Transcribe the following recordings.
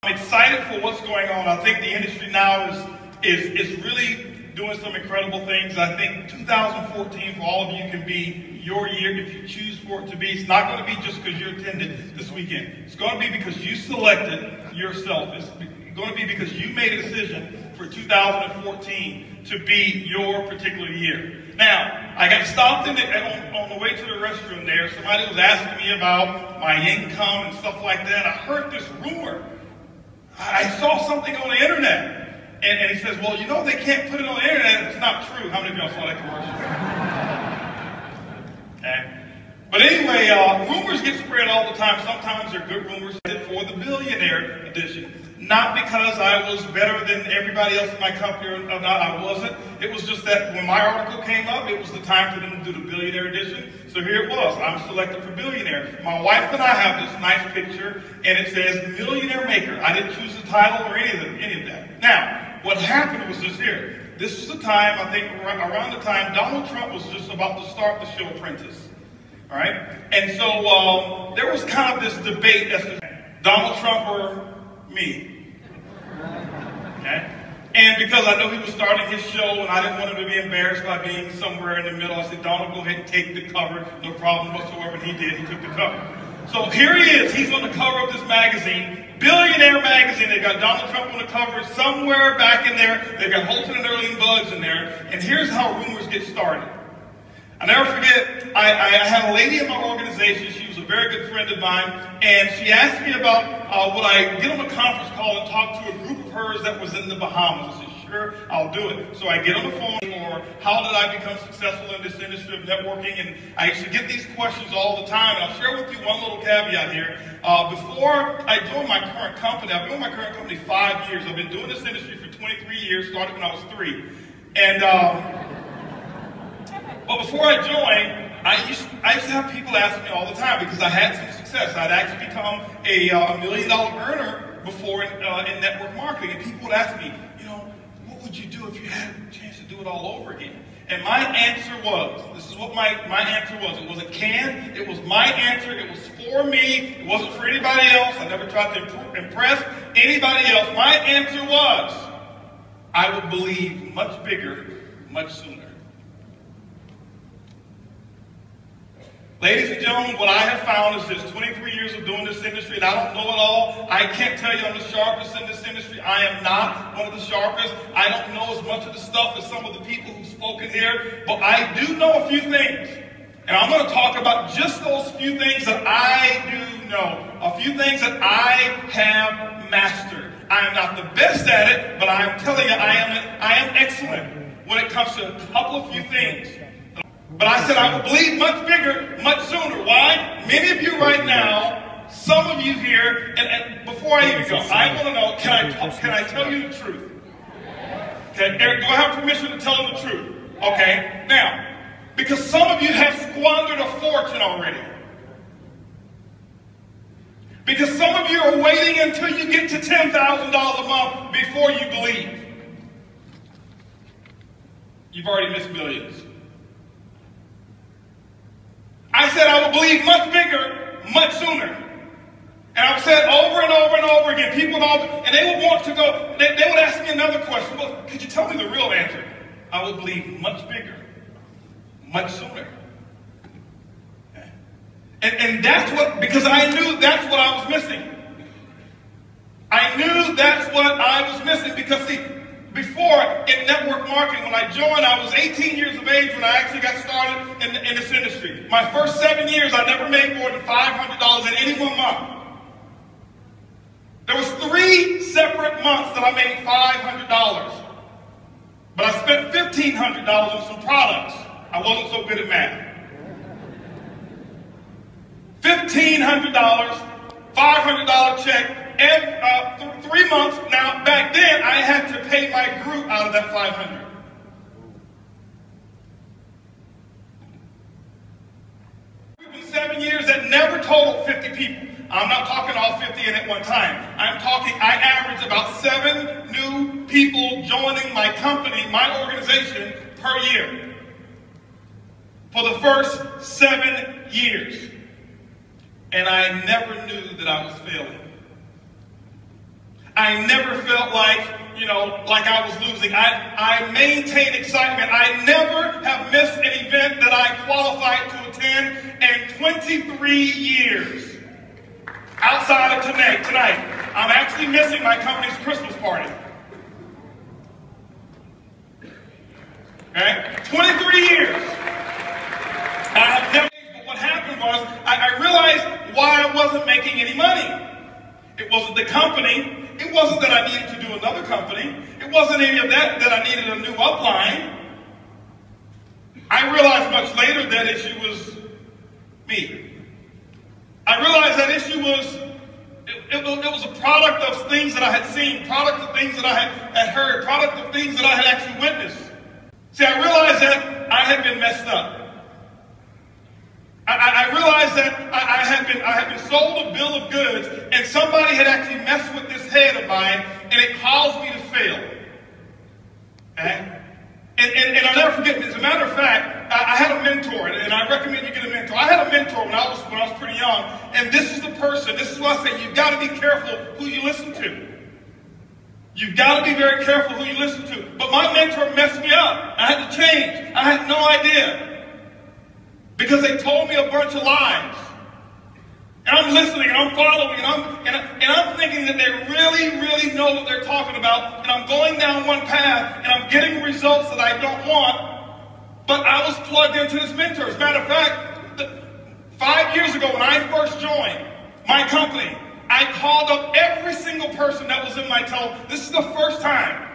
I'm excited for what's going on. I think the industry now is really doing some incredible things. I think 2014 for all of you can be your year if you choose for it to be. It's not going to be just because you attended this weekend. It's going to be because you selected yourself. It's going to be because you made a decision for 2014 to be your particular year. Now, I got stopped on the way to the restroom there. Somebody was asking me about my income and stuff like that. I heard this rumor. I saw something on the internet. And he says, well, you know, they can't put it on the internet if it's not true. How many of y'all saw that commercial? Okay. But anyway, rumors get spread all the time. Sometimes they're good rumors. For the billionaire edition. Not because I was better than everybody else in my company or not. I wasn't. It was just that when my article came up, it was the time for them to do the billionaire edition. So here it was. I'm selected for billionaire. My wife and I have this nice picture, and it says millionaire maker. I didn't choose the title or any of that. Now, what happened was this here. This was the time, I think, around the time Donald Trump was just about to start the show Apprentice. All right? And so there was kind of this debate as to Donald Trump or me. Okay? And because I know he was starting his show and I didn't want him to be embarrassed by being somewhere in the middle, I said, Donald, go ahead and take the cover. No problem whatsoever. And he did. He took the cover. So here he is. He's on the cover of this magazine, Billionaire magazine. They've got Donald Trump on the cover somewhere back in there. They've got Holton and Buggs in there. And here's how rumors get started. I'll never forget, I had a lady in my organization. She was a very good friend of mine. And she asked me about would I get on a conference call and talk to a group of hers that was in the Bahamas. I said, sure, I'll do it. So I get on the phone, or how did I become successful in this industry of networking? And I used to get these questions all the time. And I'll share with you one little caveat here. Before I joined my current company, I've been with my current company 5 years. I've been doing this industry for 23 years, started when I was 3. And but before I joined, I used to have people ask me all the time because I had some success. I'd actually become a $1 million earner before in network marketing. And people would ask me, you know, what would you do if you had a chance to do it all over again? And my answer was, this is what my answer was. It wasn't canned. It was my answer. It was for me. It wasn't for anybody else. I never tried to impress anybody else. My answer was, I would believe much bigger, much sooner. Ladies and gentlemen, what I have found is this 23 years of doing this industry, and I don't know it all. I can't tell you I'm the sharpest in this industry. I am not one of the sharpest. I don't know as much of the stuff as some of the people who've spoken here, but I do know a few things. And I'm going to talk about just those few things that I do know. A few things that I have mastered. I am not the best at it, but I'm telling you, I am excellent when it comes to a couple of few things. But I said I would believe much bigger, much sooner. Why? Many of you right now, some of you here, and before I even go, I want to know, can I tell you the truth? Okay, Eric, do I have permission to tell them the truth? Okay, now, because some of you have squandered a fortune already. Because some of you are waiting until you get to $10,000 a month before you believe. You've already missed billions. I said I would believe much bigger, much sooner. And I've said over and over and over again, people and they would want to go, they would ask me another question. Well, could you tell me the real answer? I would believe much bigger, much sooner. And that's what, because I knew that's what I was missing. I knew that's what I was missing because, see, before in network marketing, when I joined, I was 18 years of age when I actually got started in this industry. My first 7 years, I never made more than $500 in any one month. There was 3 separate months that I made $500. But I spent $1,500 on some products. I wasn't so good at math. $1,500, $500 check. 3 months. Now, back then, I had to pay my group out of that $500. We've been 7 years that never totaled 50 people. I'm not talking all 50 in at one time. I'm talking, I average about 7 new people joining my company, my organization, per year. For the first 7 years. And I never knew that I was failing. I never felt like, like I was losing. I maintained excitement. I never have missed an event that I qualified to attend in 23 years. Outside of tonight, I'm actually missing my company's Christmas party. Okay? 23 years. I have never, but what happened was, I realized why I wasn't making any money. It wasn't the company. It wasn't that I needed to do another company. It wasn't any of that I needed a new upline. I realized much later that issue was me. I realized that issue was, it was a product of things that I had seen, product of things that I had heard, product of things that I had actually witnessed. See, I realized that I had been messed up. I realized that I had been sold a bill of goods, and somebody had actually messed with this head of mine, and it caused me to fail. Okay? And I'll never forget, as a matter of fact, I had a mentor, and I recommend you get a mentor. I had a mentor when I was pretty young, and this is the person, this is what I say, you've got to be careful who you listen to. You've got to be very careful who you listen to. But my mentor messed me up. I had to change. I had no idea. Because they told me a bunch of lies. And I'm listening, and I'm following, and I'm thinking that they really, really know what they're talking about, and I'm going down one path, and I'm getting results that I don't want, but I was plugged into this mentor. As a matter of fact, 5 years ago when I first joined my company, I called up every single person that was in my telephone. This is the first time.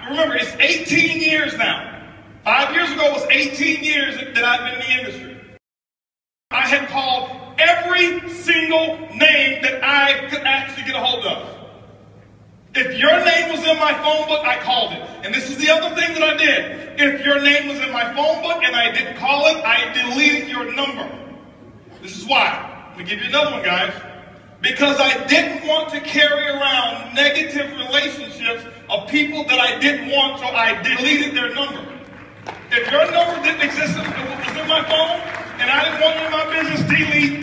Remember, it's 18 years now. 5 years ago was 18 years that I've been in the industry. I had called every single name that I could actually get a hold of. If your name was in my phone book, I called it. And this is the other thing that I did. If your name was in my phone book and I didn't call it, I deleted your number. This is why. I'm going to give you another one, guys. Because I didn't want to carry around negative relationships of people that I didn't want, so I deleted their number. If your number didn't exist, it was in my phone, and I didn't want you in my business, delete.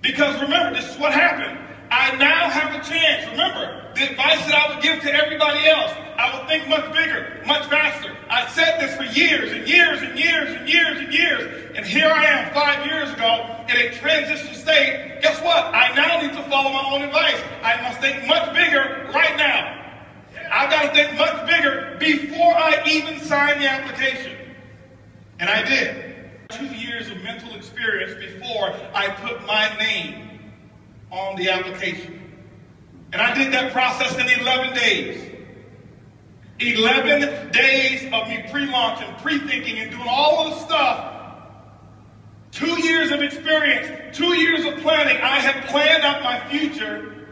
Because remember, this is what happened. I now have a chance. Remember, the advice that I would give to everybody else, I would think much bigger, much faster. I said this for years and years and years and years and years. And here I am 5 years ago in a transition state. Guess what? I now need to follow my own advice. I must think much bigger right now. I've got to think much bigger before I even sign the application. And I did. 2 years of mental experience before I put my name on the application. And I did that process in 11 days. 11 days of me pre-launch and pre-thinking and doing all of the stuff. 2 years of experience, 2 years of planning. I had planned out my future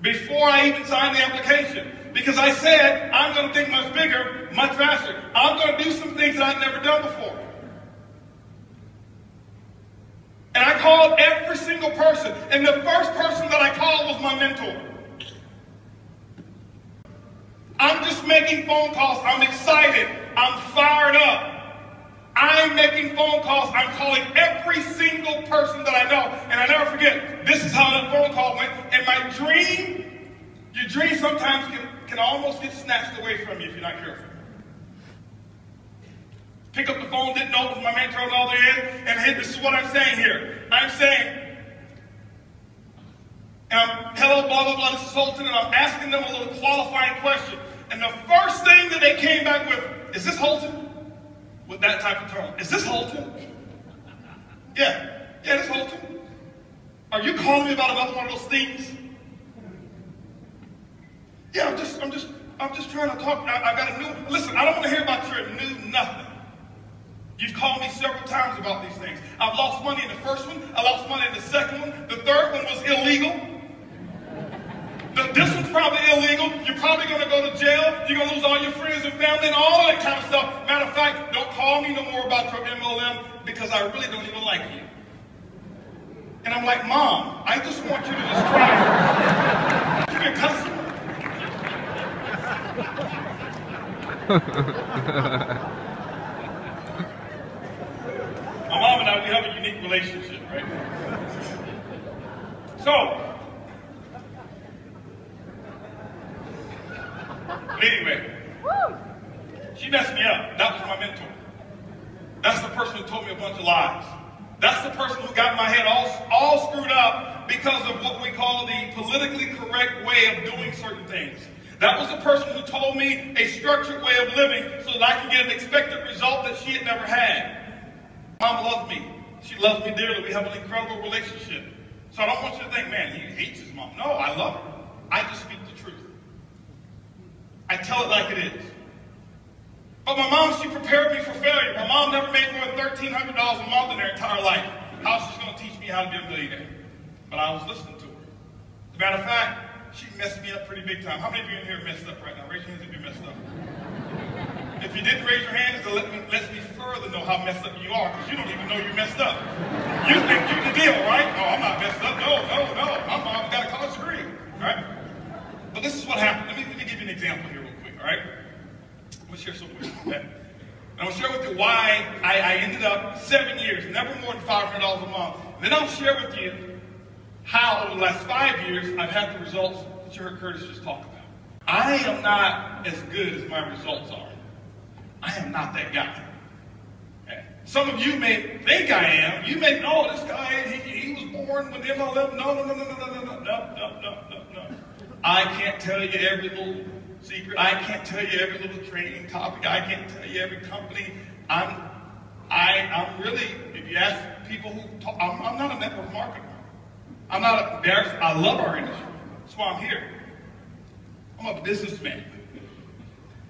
before I even signed the application. Because I said, I'm going to think much bigger, much faster. I'm going to do some things that I've never done before. And I called every single person. And the first person that I called was my mentor. I'm just making phone calls. I'm excited. I'm fired up. I'm making phone calls. I'm calling every single person that I know. And I never forget, this is how that phone call went. And my dream, your dream sometimes can almost get snatched away from you if you're not careful. Pick up the phone, didn't know it was my mentor on the other end. And here, this is what I'm saying here. I'm saying, hello, blah, blah, blah, this is Holton, and I'm asking them a little qualifying question. And the first thing that they came back with, is this Holton? With that type of tone. Is this Holton? Yeah, this is Holton. Are you calling me about another one of those things? Yeah, I'm just trying to talk. I got a new, listen, I don't want to hear about your new nothing. You've called me several times about these things. I've lost money in the first one. I lost money in the second one. The third one was illegal. This one's probably illegal. You're probably going to go to jail. You're going to lose all your friends and family and all of that kind of stuff. Matter of fact, don't call me no more about your MLM because I really don't even like you. And I'm like, Mom, I just want you to just try it. You're a customer. My mom and I, we have a unique relationship, right? So, But anyway, she messed me up. That was my mentor. That's the person who told me a bunch of lies. That's the person who got my head all screwed up because of what we call the politically correct way of doing certain things. That was the person who told me a structured way of living so that I can get an expected result that she had never had. Mom loves me. She loves me dearly. We have an incredible relationship. So I don't want you to think, man, he hates his mom. No, I love her. I just speak the truth. I tell it like it is. But my mom, she prepared me for failure. My mom never made more than $1,300 a month in her entire life. How is she going to teach me how to be a millionaire? But I was listening to her. As a matter of fact, she messed me up pretty big time. How many of you in here are messed up right now? Raise your hands if you're messed up. If you didn't raise your hands, then let me further know how messed up you are, because you don't even know you're messed up. You think you're the deal, right? No, I'm not messed up. No. My mom got a college degree, all right? But this is what happened. Let me give you an example here real quick, all right? I'm going to share something with you, okay? I'm going to share with you why I ended up 7 years, never more than $500 a month. Then I'll share with you how over the last 5 years I've had the results that you heard Curtis just talk about. I am not as good as my results are. I am not that guy. Okay? Some of you may think I am. You may know this guy, he was born with MLM. No. I can't tell you every little secret. I can't tell you every little training topic. I can't tell you every company. I'm really, if you ask people who talk, I'm not a network marketer. I'm not embarrassed. I love our industry. That's why I'm here. I'm a businessman.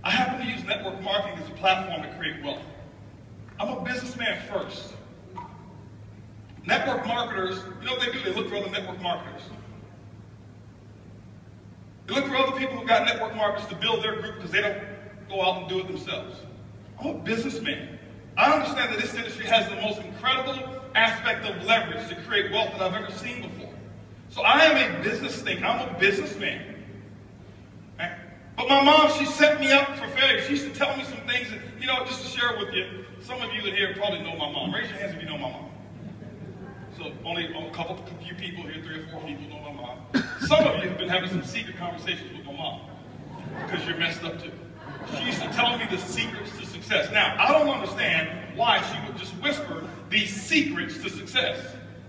I happen to use network marketing as a platform to create wealth. I'm a businessman first. Network marketers, you know what they do? They look for other network marketers. They look for other people who got network marketers to build their group because they don't go out and do it themselves. I'm a businessman. I understand that this industry has the most incredible aspect of leverage to create wealth that I've ever seen before. So I am a business thinker. I'm a businessman. Okay? But my mom, she set me up for failure. She used to tell me some things that, you know, just to share with you. Some of you in here probably know my mom. Raise your hands if you know my mom. So only a few people here, 3 or 4 people know my mom. Some of you have been having some secret conversations with my mom because you're messed up too. She used to tell me the secrets to success. Now, I don't understand why she would just whisper these secrets to success.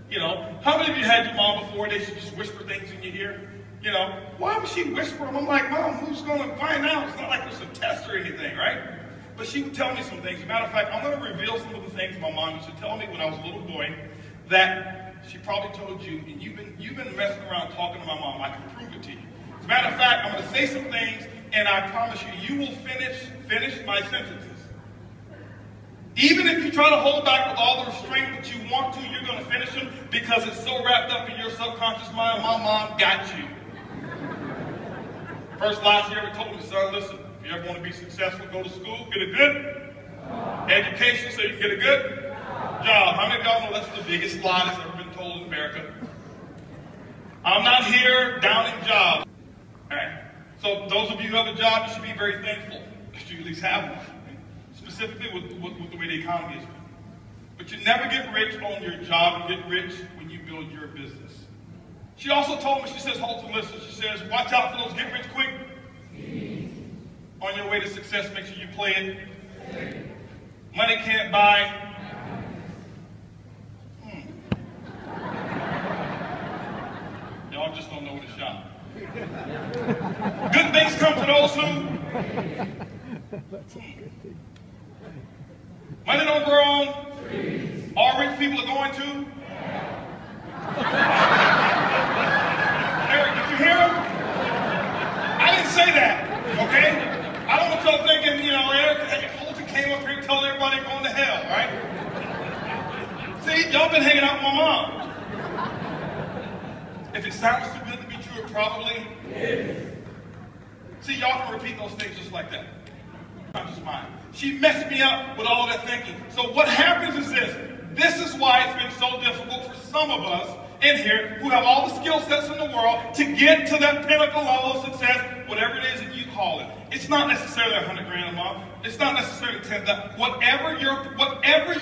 You know, how many of you had your mom before? They should just whisper things in your ear. You know, why would she whisper them? I'm like, Mom, who's going to find out? It's not like there's a test or anything, right? But she would tell me some things. As a matter of fact, I'm going to reveal some of the things my mom used to tell me when I was a little boy that she probably told you, and you've been messing around talking to my mom. I can prove it to you. As a matter of fact, I'm going to say some things, and I promise you, you will finish my sentences. Even if you try to hold back with all the restraint that you want to, you're going to finish them because it's so wrapped up in your subconscious mind. My mom got you. First lie she ever told me, son, listen, if you ever want to be successful, go to school, get a good education so you can get a good job. How many of y'all know that's the biggest lie that's ever been told in America? I'm not here downing jobs. All right. So those of you who have a job, you should be very thankful that you at least have one. Specifically with the way the economy is. But you never get rich on your job. You get rich when you build your business. She also told me, she says, Holton, listen, she says, watch out for those get rich quick. On your way to success, make sure you play it. Money can't buy. Y'all just don't know where to shop. Good things come to those who. Money don't grow on trees. All rich people are going to. Eric, did you hear him? I didn't say that, okay? I don't want y'all thinking, you know, Eric Holton came up here telling everybody going to hell, right? See, y'all been hanging out with my mom. If it sounds too good to be true, it probably is. See, y'all can repeat those things just like that. Conscious mind. She messed me up with all that thinking. So what happens is this. This is why it's been so difficult for some of us in here who have all the skill sets in the world to get to that pinnacle level of success, whatever it is that you call it. It's not necessarily 100 grand a month. It's not necessarily 10,000. Whatever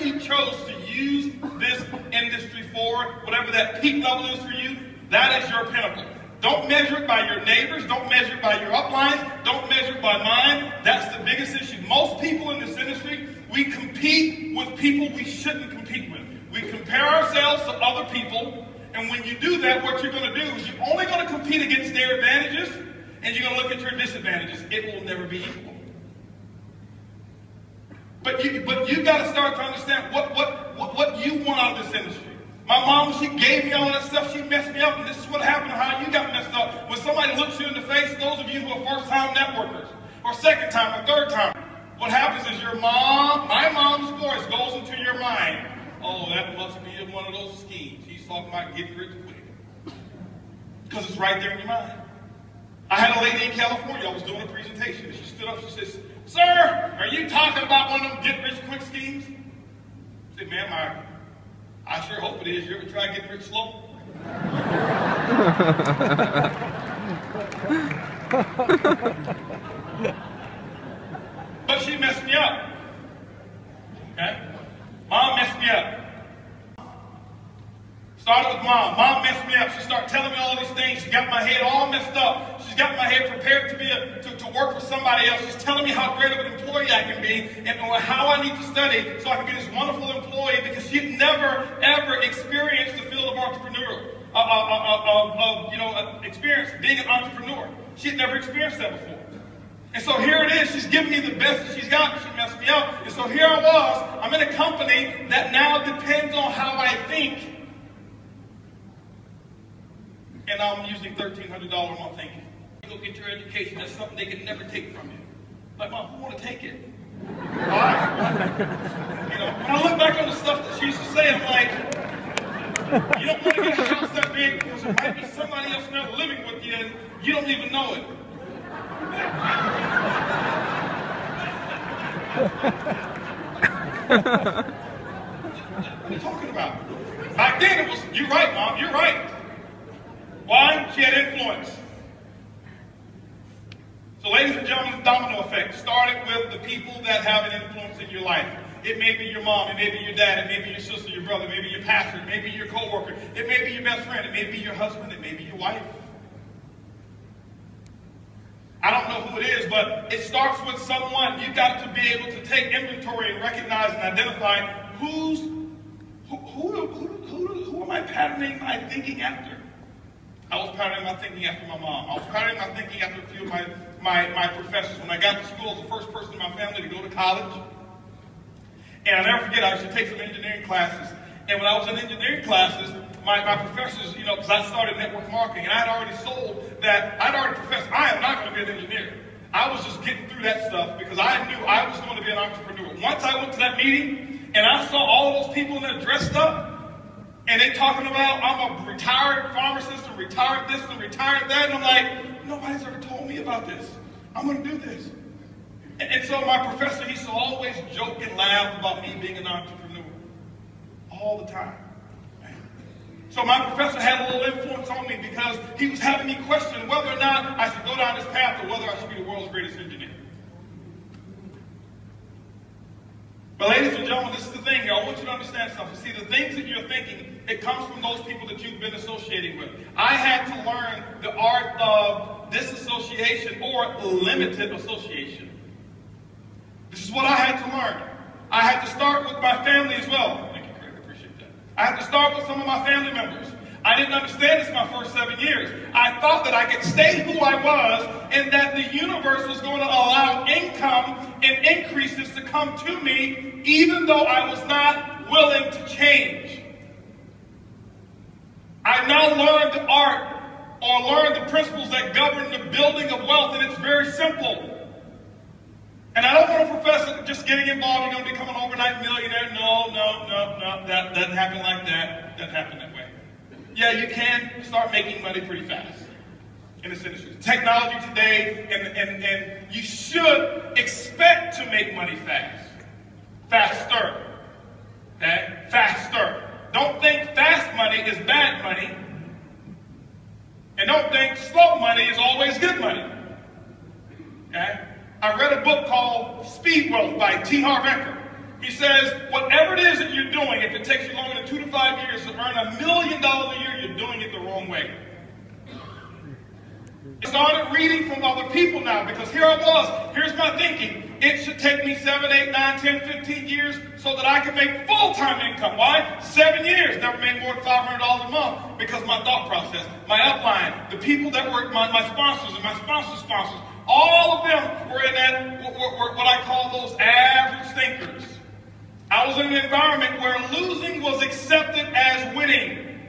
you chose to use this industry for, whatever that peak level is for you, that is your pinnacle. Don't measure it by your neighbors. Don't measure it by your uplines. Don't measure it by mine. That's the biggest issue. Most people in this industry, we compete with people we shouldn't compete with. We compare ourselves to other people, and when you do that, what you're going to do is you're only going to compete against their advantages, and you're going to look at your disadvantages. It will never be equal. But you got to start to understand what you want out of this industry. My mom, she gave me all that stuff. She messed me up, and this is what happened to how you got messed up. When somebody looks you in the face, those of you who are first-time networkers, or second-time, or third-time, what happens is my mom's voice goes into your mind. Oh, that must be one of those schemes. He's talking about getting rich quick. Because it's right there in your mind. I had a lady in California, I was doing a presentation, and she stood up, she says, "Sir, are you talking about one of them get rich quick schemes?" I said, "Ma'am, I sure hope it is. You ever try getting rich slow?" But she messed me up. Okay? Mom messed me up. Started with mom. Mom messed me up. She started telling me all these things. She got my head all messed up. She's got my head prepared to work for somebody else. She's telling me how great of an employee I can be and how I need to study so I can be this wonderful employee, because she'd never, ever experienced the field of entrepreneur, experience being an entrepreneur. She had never experienced that before. And so here it is. She's giving me the best that she's got. She messed me up. And so here I was. I'm in a company that now depends on how I think. And I'm using $1,300 a month thinking. Go get your education. That's something they can never take from you. Like, Mom, who want to take it? Why? When I look back on the stuff that she used to say, I'm like, you don't want to get a house that big because there might be somebody else now living with you and you don't even know it. What are you talking about? Back then it was, you're right, Mom, you're right. Why? She had influence. So ladies and gentlemen, the domino effect started with the people that have an influence in your life. It may be your mom, it may be your dad, it may be your sister, your brother, it may be your pastor, it may be your coworker, it may be your best friend, it may be your husband, it may be your wife. I don't know who it is, but it starts with someone. You've got to be able to take inventory and recognize and identify who am I patterning my thinking after? I was patterning my thinking after my mom. I was patterning my thinking after a few of my professors. When I got to school, I was the first person in my family to go to college. And I'll never forget, I used to take some engineering classes. And when I was in engineering classes, my professors, because I started network marketing, and I had already sold that, I'd already professed, I am not going to be an engineer. I was just getting through that stuff because I knew I was going to be an entrepreneur. Once I went to that meeting, and I saw all those people in there dressed up, and they talking about, I'm a retired pharmacist, and retired this, and retired that, and I'm like, nobody's ever told me about this. I'm going to do this. And so my professor, he used to always joke and laugh about me being an entrepreneur. All the time. So my professor had a little influence on me because he was having me question whether or not I should go down this path or whether I should be the world's greatest engineer. But ladies and gentlemen, this is the thing. I want you to understand something. See, the things that you're thinking, it comes from those people that you've been associating with. I had to learn the art of disassociation or limited association. This is what I had to learn. I had to start with my family as well. Thank you, Craig. I appreciate that. I had to start with some of my family members. I didn't understand this my first 7 years. I thought that I could stay who I was and that the universe was going to allow income and increases to come to me even though I was not willing to change. I now learned the art or learned the principles that govern the building of wealth, and it's very simple. And I don't want to profess just getting involved, you're going to become an overnight millionaire. No. That doesn't happen like that. Doesn't happen that way. Yeah, you can start making money pretty fast in this industry. Technology today, and you should expect to make money fast. Faster. Okay? Faster. Don't think fast money is bad money. And don't think slow money is always good money. Okay? I read a book called Speed Wealth by T. Harv Eker. He says, whatever it is that you're doing, if it takes you longer than 2 to 5 years to earn $1 million a year, you're doing it the wrong way. I started reading from other people now because here I was. Here's my thinking. It should take me 7, 8, 9, 10, 15 years so that I can make full-time income. Why? 7 years. Never made more than $500 a month because my thought process, my upline, the people that work, my sponsors and my sponsors' sponsors, all of them were in that, were what I call those average thinkers. I was in an environment where losing was accepted as winning.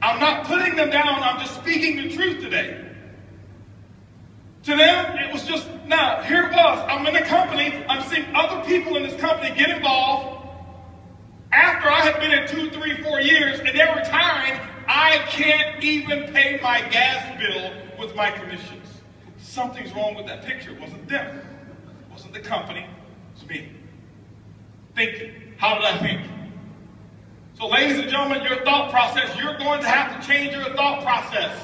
I'm not putting them down. I'm just speaking the truth today. To them, it was just, now, here it was. I'm in a company. I'm seeing other people in this company get involved. After I had been in 2, 3, 4 years, and they're retiring, I can't even pay my gas bill with my commissions. Something's wrong with that picture. It wasn't them. It wasn't the company. It was me. Thinking. How did I think? So, ladies and gentlemen, your thought process, you're going to have to change your thought process.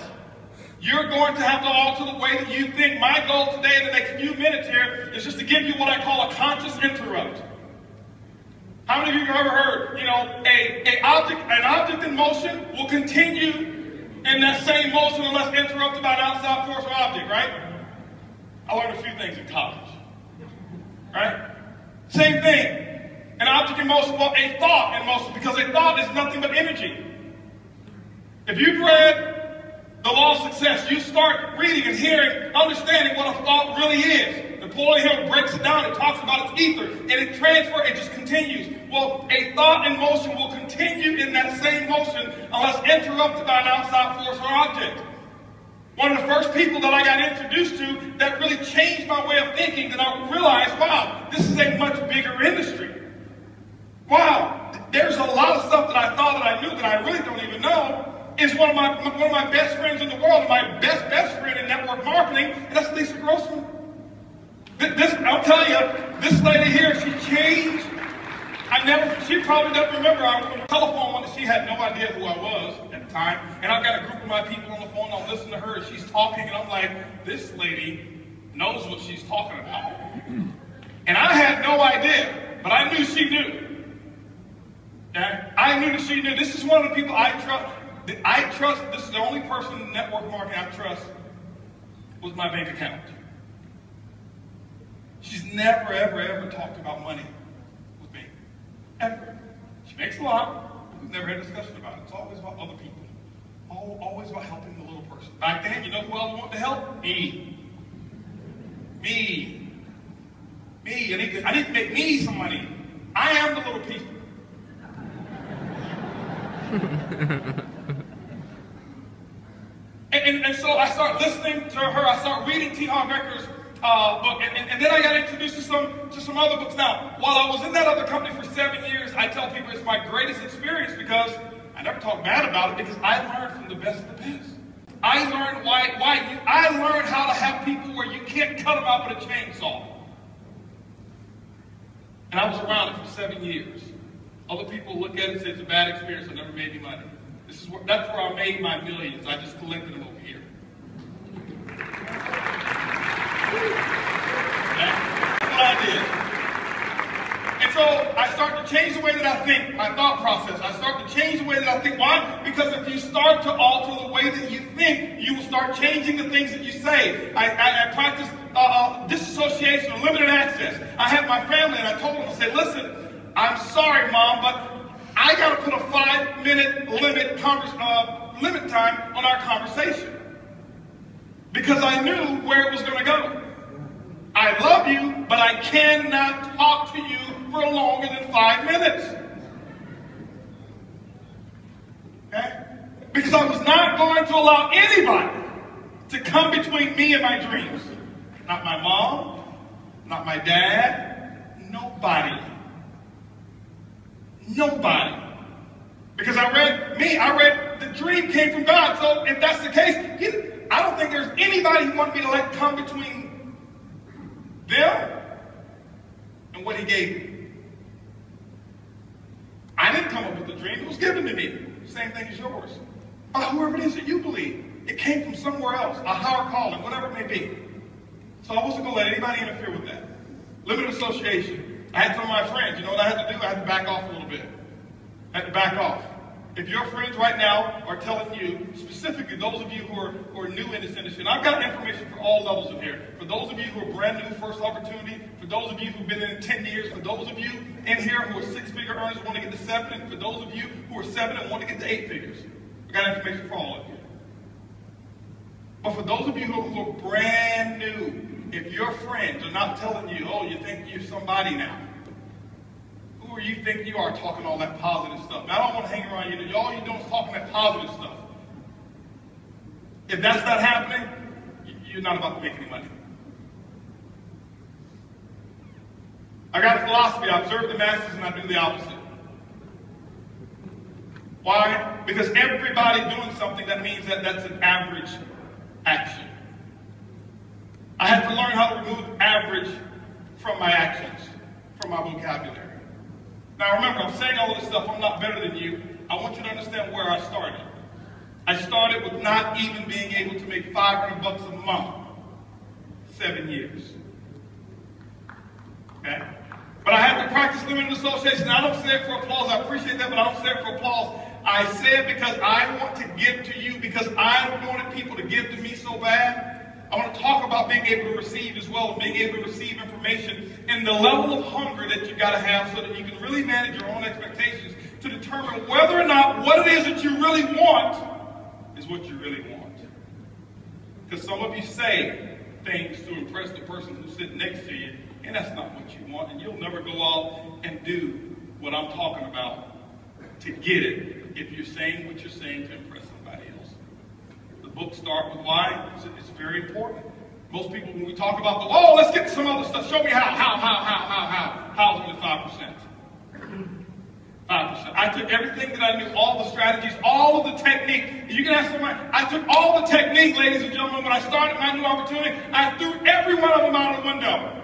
You're going to have to alter the way that you think. My goal today in the next few minutes here is just to give you what I call a conscious interrupt. How many of you have ever heard, an object in motion will continue in that same motion unless interrupted by an outside force or object, right? I learned a few things in college, right? Same thing. An object in motion, well, a thought in motion, because a thought is nothing but energy. If you've read The Law of Success, you start reading and hearing, understanding what a thought really is. Napoleon Hill breaks it down. It talks about its ether, and it transfers, it just continues. Well, a thought in motion will continue in that same motion unless interrupted by an outside force or object. One of the first people that I got introduced to that really changed my way of thinking, that I realized, wow, this is a much bigger industry. Wow, there's a lot of stuff that I thought that I knew that I really don't even know. Is one of my best friends in the world, and my best friend in network marketing, and that's Lisa Grossman. I'll tell you, this lady here, she changed. She probably doesn't remember. I was on the telephone one, and she had no idea who I was at the time. And I've got a group of my people on the phone. I'll listen to her, and she's talking, and I'm like, this lady knows what she's talking about. And I had no idea, but I knew she knew. Okay? I knew that she knew. This is one of the people I trust. This is the only person in network marketing I trust with my bank account. She's never, ever, ever talked about money with me. Ever. She makes a lot. We've never had a discussion about it. It's always about other people. Always about helping the little person. Back then, you know who else wanted to help? Me. Me. I need to make me some money. I am the little people. And so I start listening to her. I start reading T. Harv Eker's book, and then I got introduced to some other books. Now, while I was in that other company for 7 years, I tell people it's my greatest experience because I never talk bad about it, because I learned from the best of the best. I learned I learned how to have people where you can't cut them out with a chainsaw. And I was around it for 7 years. Other people look at it and say it's a bad experience. I never made any money. That's where I made my millions. I just collected them over here. That's what I did. And so I start to change the way that I think, my thought process. I start to change the way that I think. Why? Because if you start to alter the way that you think, you will start changing the things that you say. I practice disassociation or limited access. I had my family, and I told them, I said, listen, I'm sorry, Mom, but I got to put a 5-minute limit time on our conversation, because I knew where it was going to go. I love you, but I cannot talk to you for longer than 5 minutes. Okay? Because I was not going to allow anybody to come between me and my dreams. Not my mom, not my dad, nobody. Nobody. Because I read the dream came from God. So if that's the case, I don't think there's anybody who wanted me to let come between them and what he gave me. I didn't come up with the dream. It was given to me. Same thing as yours. By whoever it is that you believe. It came from somewhere else, a higher calling, whatever it may be. So I wasn't going to let anybody interfere with that. Limited association. I had some of my friends, you know what I had to do? I had to back off a little bit. I had to back off. If your friends right now are telling you, specifically those of you who are new in this industry, and I've got information for all levels in here. For those of you who are brand new, first opportunity, for those of you who've been in it 10 years, for those of you in here who are six-figure earners and want to get to 7, and for those of you who are 7 and want to get to 8 figures. I've got information for all of you. But for those of you who are brand new, if your friends are not telling you, oh, you think you're somebody now, who you think you are talking all that positive stuff? Now, I don't want to hang around you. All you're doing is talking that positive stuff. If that's not happening, you're not about to make any money. I got a philosophy. I observe the masses and I do the opposite. Why? Because everybody doing something, that means that that's an average action. I had to learn how to remove average from my actions, from my vocabulary. Now remember, I'm saying all of this stuff, I'm not better than you. I want you to understand where I started. I started with not even being able to make $500 a month, 7 years. Okay? But I had to practice limited association. I don't say it for applause, I appreciate that, but I don't say it for applause. I say it because I want to give to you, because I wanted people to give to me so bad. I want to talk about being able to receive as well, and being able to receive information and the level of hunger that you got to have so that you can really manage your own expectations to determine whether or not what it is that you really want is what you really want. Because some of you say things to impress the person who's sitting next to you, and that's not what you want, and you'll never go out and do what I'm talking about to get it if you're saying what you're saying to impress somebody else. The book starts with why. It's very important. Most people, when we talk about the, oh, let's get to some other stuff. Show me how. How's only 5%? 5%. I took everything that I knew, all the strategies, all of the technique. You can ask somebody, I took all the technique, ladies and gentlemen, when I started my new opportunity, I threw every one of them out of the window.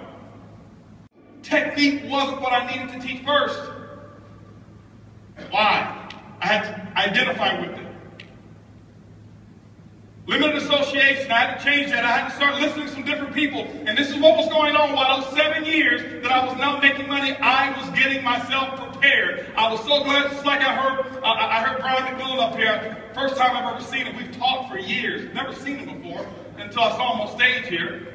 Technique wasn't what I needed to teach first. Why? I had to identify with it. Limited association, I had to change that. I had to start listening to some different people. And this is what was going on while those 7 years that I was not making money, I was getting myself prepared. I was so glad, just like I heard Brian McMillan up here. First time I've ever seen him. We've talked for years. Never seen him before until I saw him on stage here.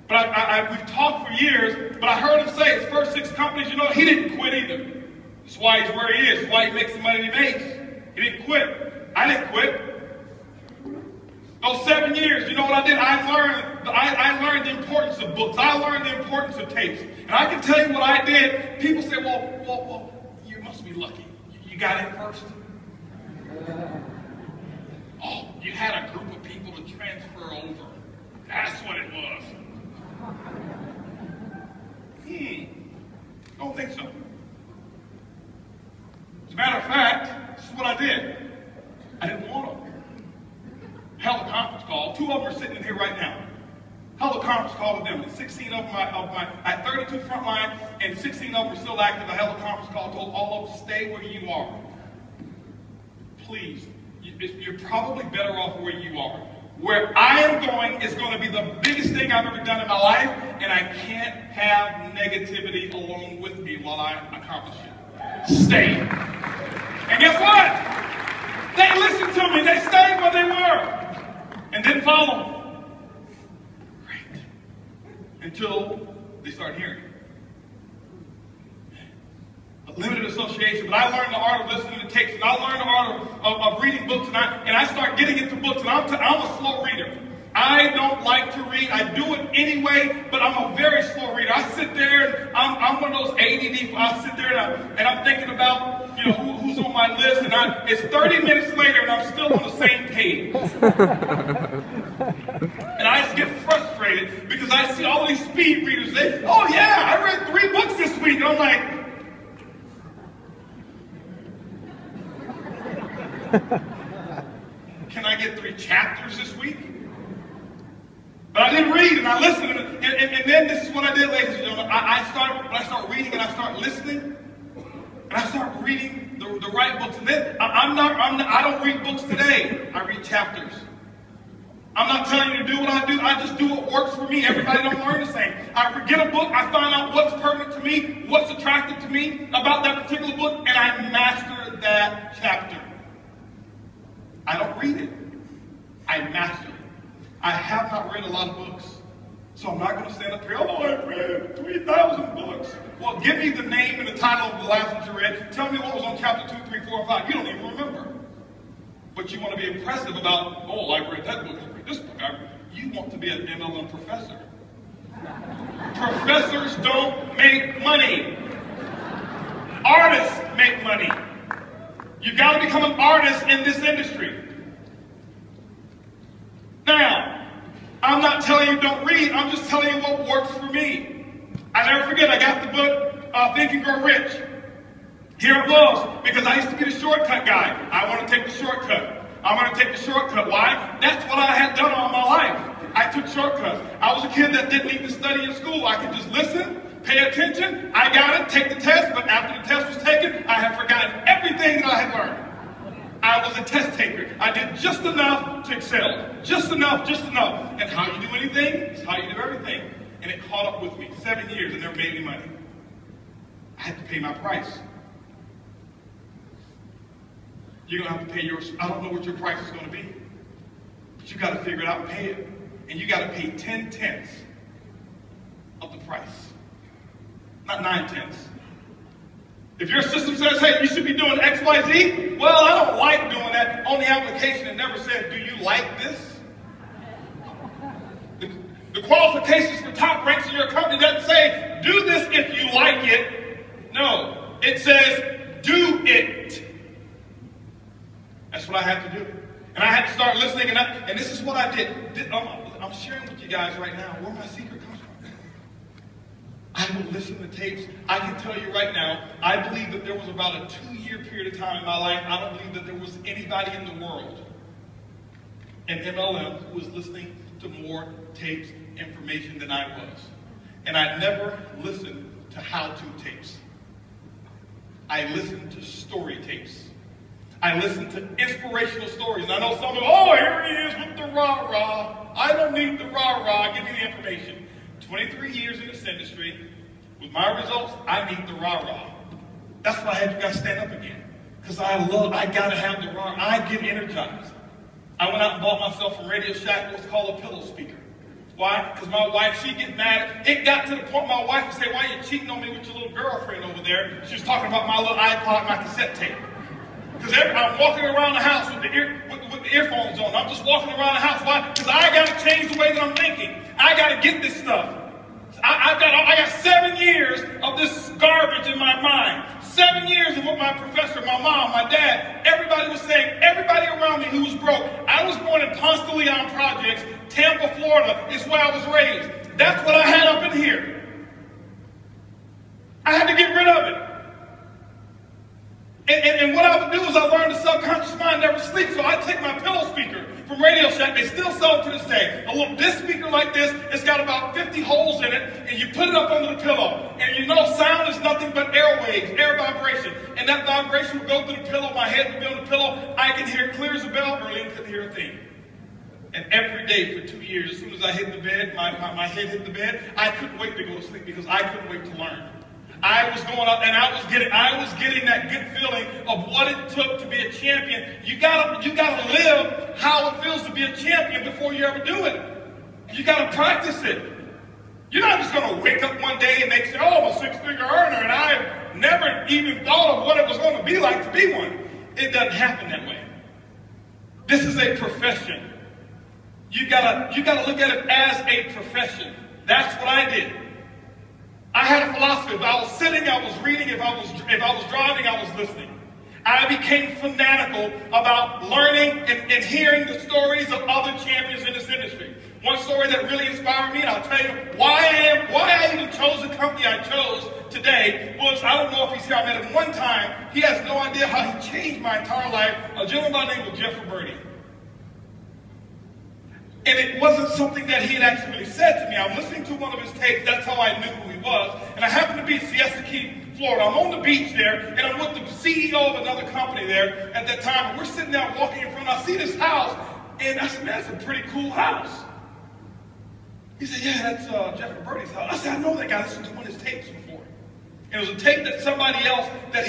But we've talked for years, but I heard him say his first 6 companies, you know, he didn't quit either. That's why he's where he is. That's why he makes the money he makes. He didn't quit. I didn't quit. Those 7 years, you know what I did? I learned the importance of books. I learned the importance of tapes. And I can tell you what I did. People say, well, you must be lucky. You got in first. Oh, you had a group of people to transfer over. That's what it was. Don't think so. As a matter of fact, this is what I did. I didn't want them. Held a conference call. 2 of them are sitting in here right now. Held a conference call with them. And 16 of them, I had 32 frontline, and 16 of them were still active. I held a conference call, told all of them, stay where you are. Please, you're probably better off where you are. Where I am going is going to be the biggest thing I've ever done in my life, and I can't have negativity along with me while I accomplish it. Stay. And guess what? They listened to me. They stayed where they were and didn't follow. Great. Until they start hearing. A limited association. But I learned the art of listening to tapes, and I learned the art of reading books, and I start getting into books, and I'm a slow reader. I don't like to read. I do it anyway, but I'm a very slow reader. I sit there, and I'm one of those ADD. I sit there, and I'm thinking about, you know, who's on my list, and it's 30 minutes later, and I'm still on the same page. And I just get frustrated because I see all these speed readers say, oh yeah, I read 3 books this week. And I'm like, can I get 3 chapters this week? But I didn't read, and I listened, and then this is what I did, ladies and gentlemen. When I start reading and I start listening, and I start reading the right books. And then I don't read books today. I read chapters. I'm not telling you to do what I do. I just do what works for me. Everybody don't learn the same. I get a book, I find out what's pertinent to me, what's attractive to me about that particular book, and I master that chapter. read it. I master it. I have not read a lot of books. So I'm not going to stand up here, oh, I've read 3,000 books. Well, give me the name and the title of the last one you read. Tell me what was on chapter 2, 3, 4, and 5. You don't even remember. But you want to be impressive about, oh, I've read that book, I've read this book. You want to be an MLM professor. Professors don't make money. Artists make money. You've got to become an artist in this industry. Now, I'm not telling you don't read, I'm just telling you what works for me. I never forget, I got the book, Think and Grow Rich. Here it was, because I used to be the shortcut guy. I want to take the shortcut. I want to take the shortcut. Why? That's what I had done all my life. I took shortcuts. I was a kid that didn't need to study in school. I could just listen, pay attention, I got it, take the test, but after the test was taken, I had forgotten everything that I had learned. I was a test taker. I did just enough to excel. Just enough, just enough. And how you do anything is how you do everything. And it caught up with me. 7 years and never made any money. I had to pay my price. You're going to have to pay yours. I don't know what your price is going to be. But you got to figure it out and pay it. And you got to pay 10/10 of the price. Not 9/10. If your system says, hey, you should be doing X, Y, Z, well, I don't like doing that. On the application, it never said, do you like this? The qualifications for top ranks in your company doesn't say, do this if you like it. No, it says, do it. That's what I had to do. And I had to start listening, and this is what I did. I'm sharing with you guys right now where my secret comes from. I would listen to tapes. I can tell you right now, I believe that there was about a 2-year period of time in my life, I don't believe that there was anybody in the world in MLM who was listening to more tapes, information than I was. And I never listened to how-to tapes. I listened to story tapes. I listened to inspirational stories. And I know some of them, oh, here he is with the rah-rah. I don't need the rah-rah. Give me the information. 23 years in this industry, with my results, I need the rah-rah. That's why I had you guys stand up again. Because I gotta have the rah-rah. I get energized. I went out and bought myself from Radio Shack what's called a pillow speaker. Why? Because my wife, she'd get mad. It got to the point my wife would say, why are you cheating on me with your little girlfriend over there? She was talking about my little iPod, my cassette tape. Because I'm walking around the house with the earphones on. I'm just walking around the house. Why? Because I got to change the way that I'm thinking. I got to get this stuff. I got 7 years of this garbage in my mind. 7 years of what my professor, my mom, my dad, everybody was saying, everybody around me who was broke. I was born in Ponce de Leon Projects, Tampa, Florida. It's where I was raised. That's what I had up in here. I had to get rid of it. And what I would do is I learned the subconscious mind never sleeps. So I take my pillow speaker from Radio Shack. They still sell it to this day. This speaker like this, it's got about 50 holes in it, and you put it up under the pillow. And you know sound is nothing but air waves, air vibration. And that vibration would go through the pillow, my head would be on the pillow. I could hear it clear as a bell, Early couldn't hear a thing. And every day for 2 years, as soon as I hit the bed, my head hit the bed, I couldn't wait to go to sleep because I couldn't wait to learn. I was going up and I was getting that good feeling of what it took to be a champion. You gotta live how it feels to be a champion before you ever do it. You gotta practice it. You're not just gonna wake up one day and they say, oh, I'm a 6-figure earner, and I've never even thought of what it was gonna be like to be one. It doesn't happen that way. This is a profession. You gotta look at it as a profession. That's what I did. I had a philosophy. If I was sitting, I was reading. If I was driving, I was listening. I became fanatical about learning and hearing the stories of other champions in this industry. One story that really inspired me, and I'll tell you why I even chose the company I chose today, was, I don't know if he's here, I met him one time. He has no idea how he changed my entire life. A gentleman by the name of Jeff Roberti. And it wasn't something that he had actually really said to me. I'm listening to one of his tapes. That's how I knew who he was. And I happened to be in Siesta Key, Florida. I'm on the beach there, and I'm with the CEO of another company there at that time. And we're sitting there walking in front. I see this house, and I said, man, that's a pretty cool house. He said, yeah, that's Jeff Roberti's house. I said, I know that guy. I listened to one of his tapes before. And it was a tape that somebody else, that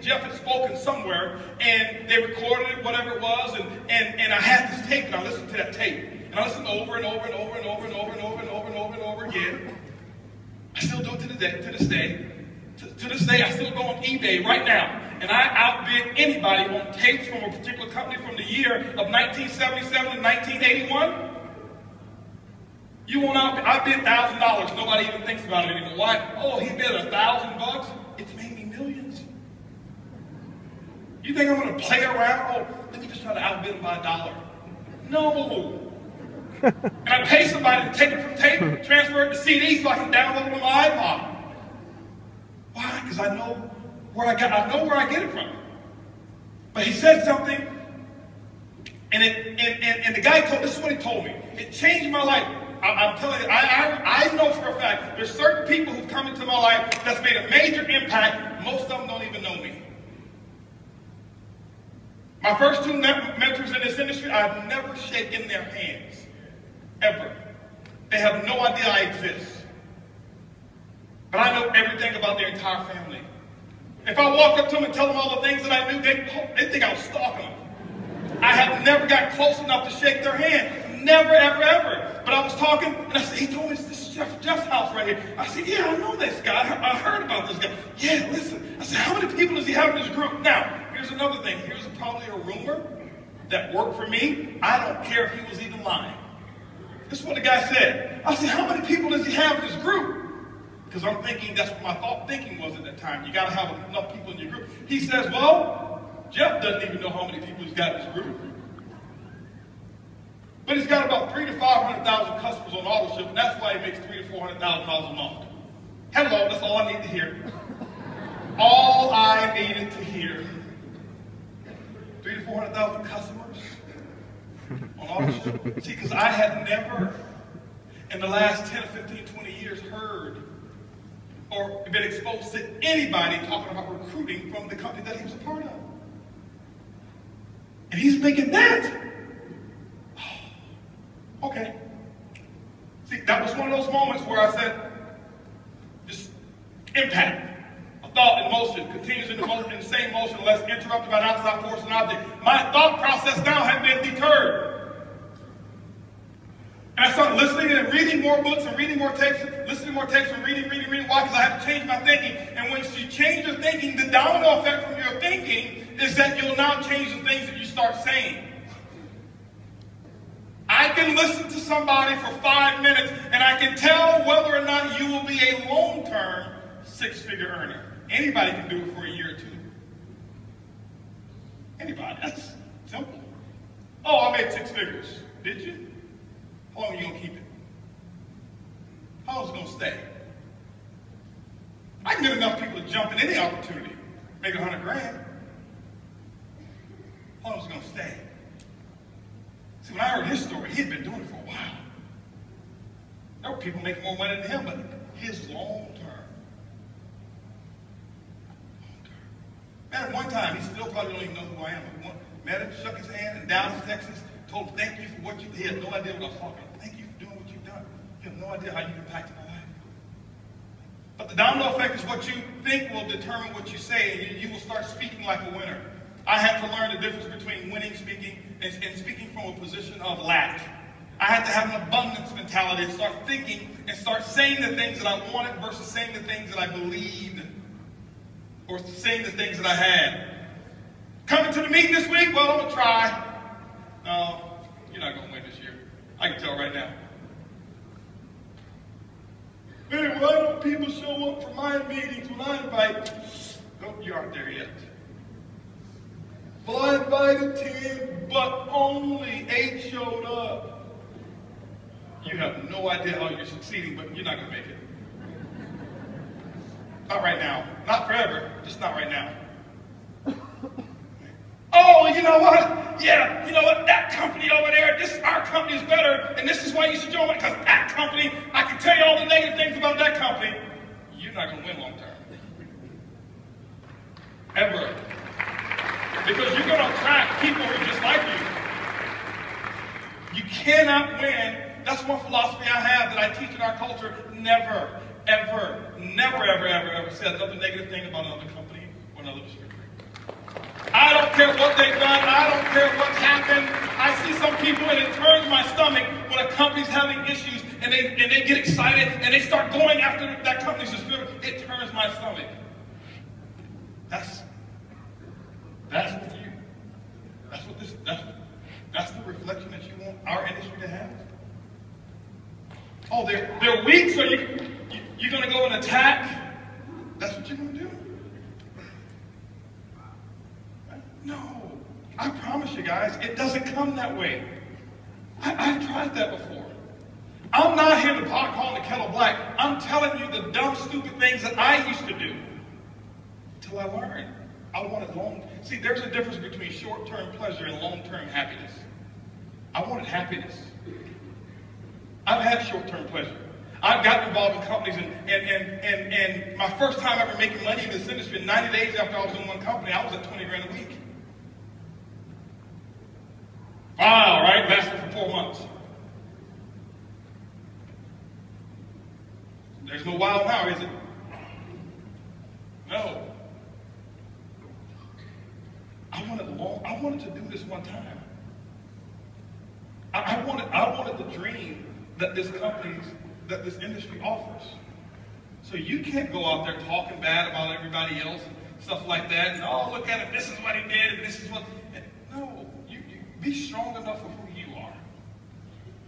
Jeff had spoken somewhere, and they recorded it, whatever it was, and I had this tape, and I listened to that tape. And I listened over and over and over and over and over and over and over and over and over again. I still do it to this day. To this day, I still go on eBay right now, and I outbid anybody on tapes from a particular company from the year of 1977 to 1981. You won't outbid. I bid $1,000. Nobody even thinks about it anymore. Why? Oh, he bid $1,000. It's made me millions. You think I'm going to play around? Oh, let me just try to outbid him by $1. No. And I pay somebody to take it from tape, transfer it to CD so I can download it on my iPod. Why? Because I know where I get it from. But he said something, and the guy told, this is what he told me. It changed my life. I'm telling you, I know for a fact there's certain people who've come into my life that's made a major impact. Most of them don't even know me. My first two mentors in this industry, I've never shaken their hands. Ever. They have no idea I exist. But I know everything about their entire family. If I walk up to them and tell them all the things that I knew, they think I was stalking them. I have never got close enough to shake their hand. Never, ever, ever. But I was talking, and I said, he told me this is Jeff's house right here. I said, yeah, I know this guy. I heard about this guy. Yeah, listen. I said, how many people does he have in his group? Now, here's another thing. Here's probably a rumor that worked for me. I don't care if he was even lying. This is what the guy said. I said, how many people does he have in his group? Because I'm thinking, that's what my thinking was at that time. You got to have enough people in your group. He says, well, Jeff doesn't even know how many people he's got in his group. But he's got about 300,000 to 500,000 customers on AutoShip, and that's why he makes $300,000 to $400,000 a month. Hello, that's all I need to hear. All I needed to hear. 300,000 to 400,000 customers on AutoShip. See, because I had never, in the last 10 or 15, 20 years, heard or been exposed to anybody talking about recruiting from the company that he was a part of. And he's making that. Okay. See, that was one of those moments where I said, just impact. A thought in motion continues in the same motion unless interrupted by an outside force and object. My thought process now had been deterred. And I started listening and reading more books and reading more tapes, listening to more tapes and reading. Why? Because I had to change my thinking. And when you change your thinking, the domino effect from your thinking is that you'll now change the things that you start saying. I can listen to somebody for 5 minutes and I can tell whether or not you will be a long-term six-figure earner. Anybody can do it for a year or two. Anybody. That's simple. Oh, I made 6 figures. Did you? How long are you going to keep it? How long is it going to stay? I can get enough people to jump in any opportunity. Make $100 grand. How long is it going to stay? See, when I heard his story, he had been doing it for a while. There were people making more money than him, but his long term. Man, at one time, he still probably don't even know who I am. I met him, shook his hand in Dallas, Texas, told him thank you for what you did. He had no idea what I was talking about. Thank you for doing what you've done. You have no idea how you impacted my life. But the domino effect is what you think will determine what you say, and you will start speaking like a winner. I had to learn the difference between winning speaking and speaking from a position of lack. I had to have an abundance mentality and start thinking and start saying the things that I wanted versus saying the things that I believed or saying the things that I had. Coming to the meeting this week? Well, I'm going to try. No, you're not going to win this year. I can tell right now. Man, why don't people show up for my meetings when I invite? Nope, you aren't there yet. Well, I invited 10, but only 8 showed up. You have no idea how you're succeeding, but you're not going to make it. Not right now. Not forever. Just not right now. Oh, you know what? Yeah, you know what? That company over there, our company is better, and this is why you should join it, because that company, I can tell you all the negative things about that company. You're not going to win long term. Ever. Because you're going to attract people who are just like you. You cannot win. That's one philosophy I have that I teach in our culture. Never, ever, never, ever, ever, ever said another negative thing about another company or another distributor. I don't care what they've done. I don't care what's happened. I see some people and it turns my stomach when a company's having issues and they get excited and they start going after that company's distributor. It turns my stomach. That's the reflection that you want our industry to have. Oh, they're weak, so you're going to go and attack. That's what you're going to do. No, I promise you guys, it doesn't come that way. I've tried that before. I'm not here to pot calling the kettle black. I'm telling you the dumb, stupid things that I used to do until I learned. I wanted long. See, there's a difference between short-term pleasure and long-term happiness. I wanted happiness. I've had short-term pleasure. I've gotten involved in companies, and my first time ever making money in this industry, 90 days after I was in one company, I was at 20 grand a week. Wow, right? Lasted for 4 months. There's no wow now, is it? No. I wanted to do this one time. I wanted the dream that that this industry offers. So you can't go out there talking bad about everybody else and stuff like that. And oh, look at him, this is what he did, and this is what. No, you be strong enough for who you are.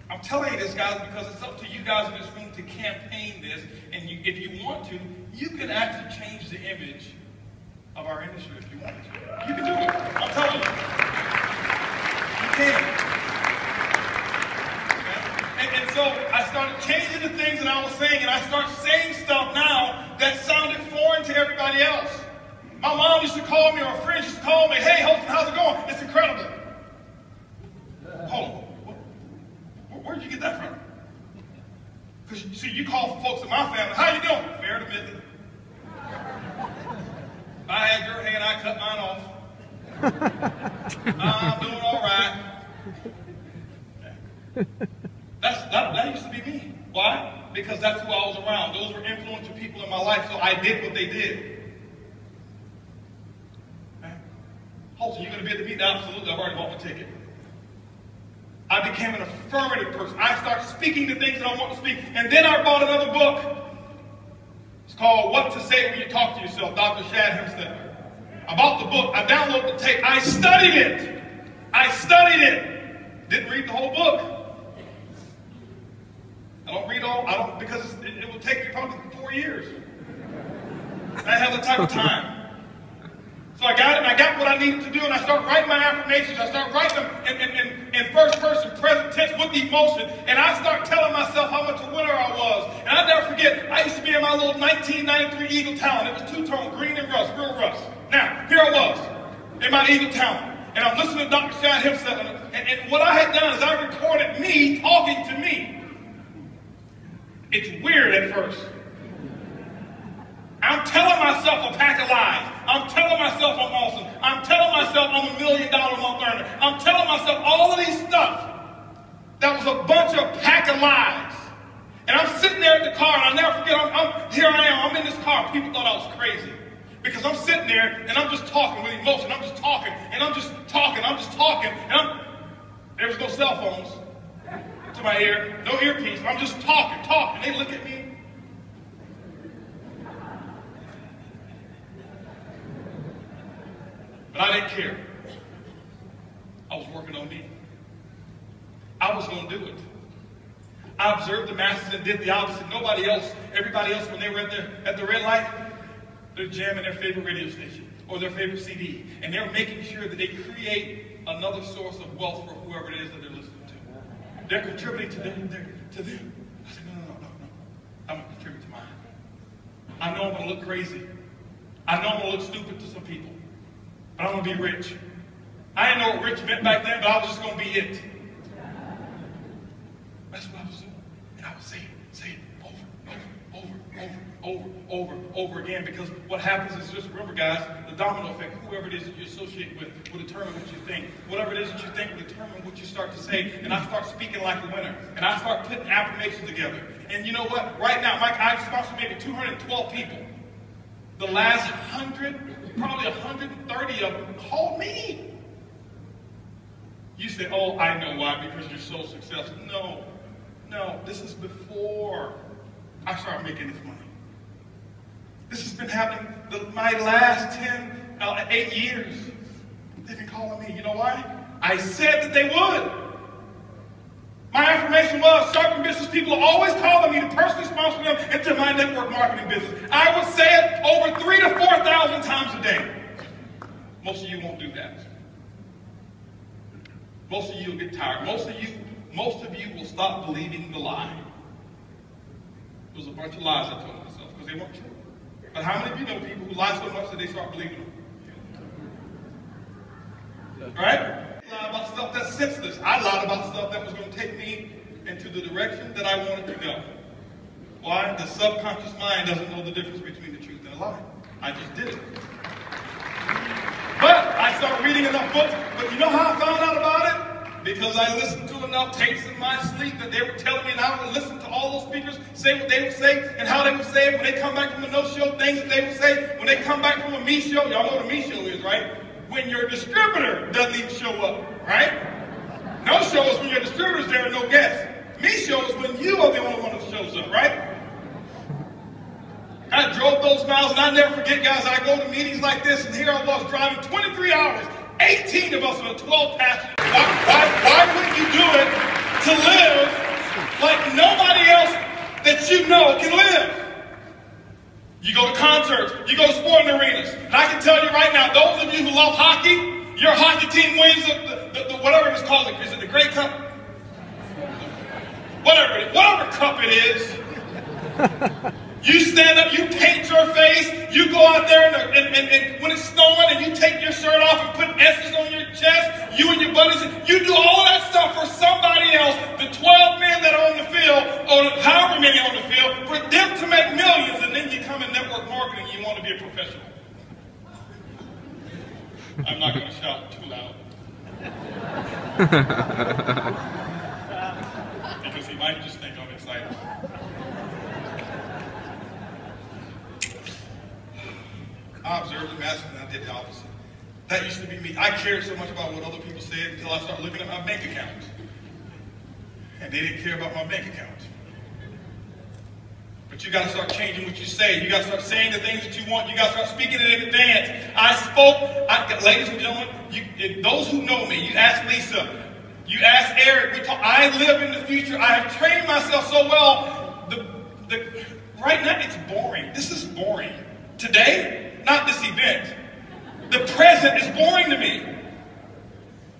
I'm telling you this, guys, because it's up to you guys in this room to campaign this. And if you want to, you can actually change the image of our industry if you want to. You can do it. I'm telling you. You can. And so I started changing the things that I was saying, and I started saying stuff now that sounded foreign to everybody else. My mom used to call me, or a friend used to call me, hey, Holton, how's it going? It's incredible. Hold on. Where'd you get that from? Because, you see, you call folks in my family, how you doing? Fair to middling. If I had your hand, I'd cut mine off. I'm doing all right. That used to be me. Why? Because that's who I was around. Those were influential people in my life, so I did what they did. Holton, you going to be at the meeting? Absolutely. I've already bought my ticket. I became an affirmative person. I started speaking the things that I want to speak. And then I bought another book. It's called What to Say When You Talk to Yourself, Dr. Shad Hempstead. I bought the book. I downloaded the tape. I studied it. Didn't read the whole book. I don't read all, because it will take me probably 4 years. I have the type of time. So I got it, and I got what I needed to do, and I start writing my affirmations. I start writing them in first person, present tense, with emotion, and I start telling myself how much a winner I was. And I'll never forget, I used to be in my little 1993 Eagle Talon. It was two-tone, green and rust, real rust. Now, here I was, in my Eagle Talon, and I'm listening to Dr. Shad Hempstead, and what I had done is I recorded me talking to me. It's weird at first. I'm telling myself a pack of lies. I'm telling myself I'm awesome. I'm telling myself I'm $1 million a month earner. I'm telling myself all of these stuff. That was a bunch of pack of lies. And I'm sitting there at the car, and I'll never forget, here I am, I'm in this car. People thought I was crazy. Because I'm sitting there, and I'm just talking with emotion. I'm just talking, and I'm just talking, and there was no cell phones to my ear, no earpiece. I'm just talking. They look at me. But I didn't care. I was working on me. I was going to do it. I observed the masses and did the opposite. Everybody else, when they were at the red light, they're jamming their favorite radio station or their favorite CD. And they're making sure that they create another source of wealth for whoever it is that they're listening to. They're contributing to them. I said, no. I'm going to contribute to mine. I know I'm going to look crazy. I know I'm going to look stupid to some people. But I'm going to be rich. I didn't know what rich meant back then, but I was just going to be it. That's what I was doing. And I would say it over again, because what happens is, just remember, guys, the domino effect. Whoever it is that you associate with will determine what you think. Whatever it is that you think will determine what you start to say. And I start speaking like a winner. And I start putting affirmations together. And you know what? Right now, Mike, I've sponsored maybe 212 people. The last 100, probably 130 of them called me. You say, oh, I know why, because you're so successful. No, no, this is before I started making this money. This has been happening my last 8 years. They've been calling me. You know why? I said that they would. My affirmation was, certain business people are always calling me to personally sponsor them into my network marketing business. I would say it over 3,000 to 4,000 times a day. Most of you won't do that. Most of you will get tired. Most of you will stop believing the lie. It was a bunch of lies I told myself because they weren't true. But how many of you know people who lie so much that they start believing them? Right? I lied about stuff that's senseless. I lied about stuff that was going to take me into the direction that I wanted to go. Why? The subconscious mind doesn't know the difference between the truth and a lie. I just did it. But I started reading enough books. But you know how I found out about it? Because I listened to enough tapes in my sleep that they were telling me, and I would listen to all those speakers say what they would say and how they would say it when they come back from a no-show, things that they would say when they come back from a me show. Y'all know what a me show is, right? When your distributor doesn't even show up, right? No show is when your distributor's there and no guests. Me show is when you are the only one that shows up, right? I drove those miles, and I never forget, guys, I go to meetings like this, and here I was driving 23 hours. 18 of us on a 12 passenger. Why wouldn't you do it to live like nobody else that you know can live? You go to concerts, you go to sporting arenas, and I can tell you right now, those of you who love hockey, your hockey team wins the whatever it's called. Is it the Grey Cup? Whatever cup it is. You stand up, you paint your face, you go out there and when it's snowing and you take your shirt off and put S's on your chest, you and your buddies, you do all that stuff for somebody else, the 12 men that are on the field, or however many on the field, for them to make millions, and then you come in network marketing and you want to be a professional. I'm not going to shout too loud. Because he might just think I'm excited. I observed the masses and I did the opposite. That used to be me. I cared so much about what other people said until I started looking at my bank account. And they didn't care about my bank account. But you got to start changing what you say. You got to start saying the things that you want. You got to start speaking in advance. Ladies and gentlemen, those who know me, you ask Lisa, you ask Eric, I live in the future. I have trained myself so well. Right now, it's boring. This is boring. Today, not this event. The present is boring to me.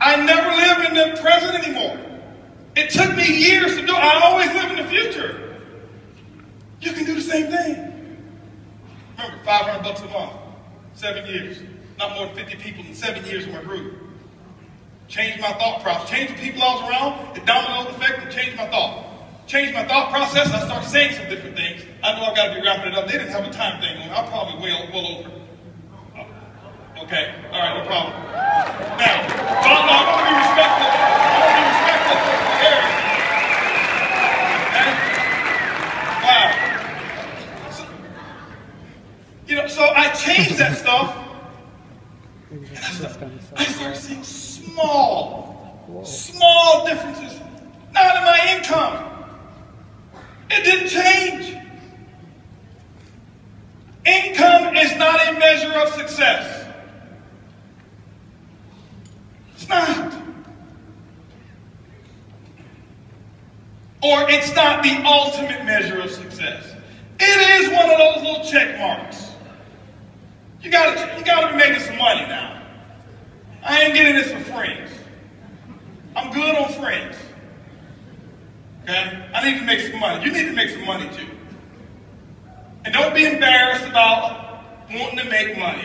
I never live in the present anymore. It took me years to do it. I always live in the future. You can do the same thing. Remember, $500 a month, 7 years. Not more than 50 people in 7 years in my group. Changed my thought process. Changed the people I was around. The domino effect and changed my thought. Changed my thought process. I started saying some different things. I know I've got to be wrapping it up. They didn't have a time thing on. I'm probably well over. Okay. All right. No problem. Now, I want to be respectful. I want to be respectful for Eric. Okay? Wow. So I changed that stuff. And I started seeing small differences. Not in my income. It didn't change. Income is not a measure of success. It's not. Or it's not the ultimate measure of success. It is one of those little check marks. You gotta be making some money now. I ain't getting this for friends. I'm good on friends. Okay? I need to make some money. You need to make some money too. And don't be embarrassed about wanting to make money.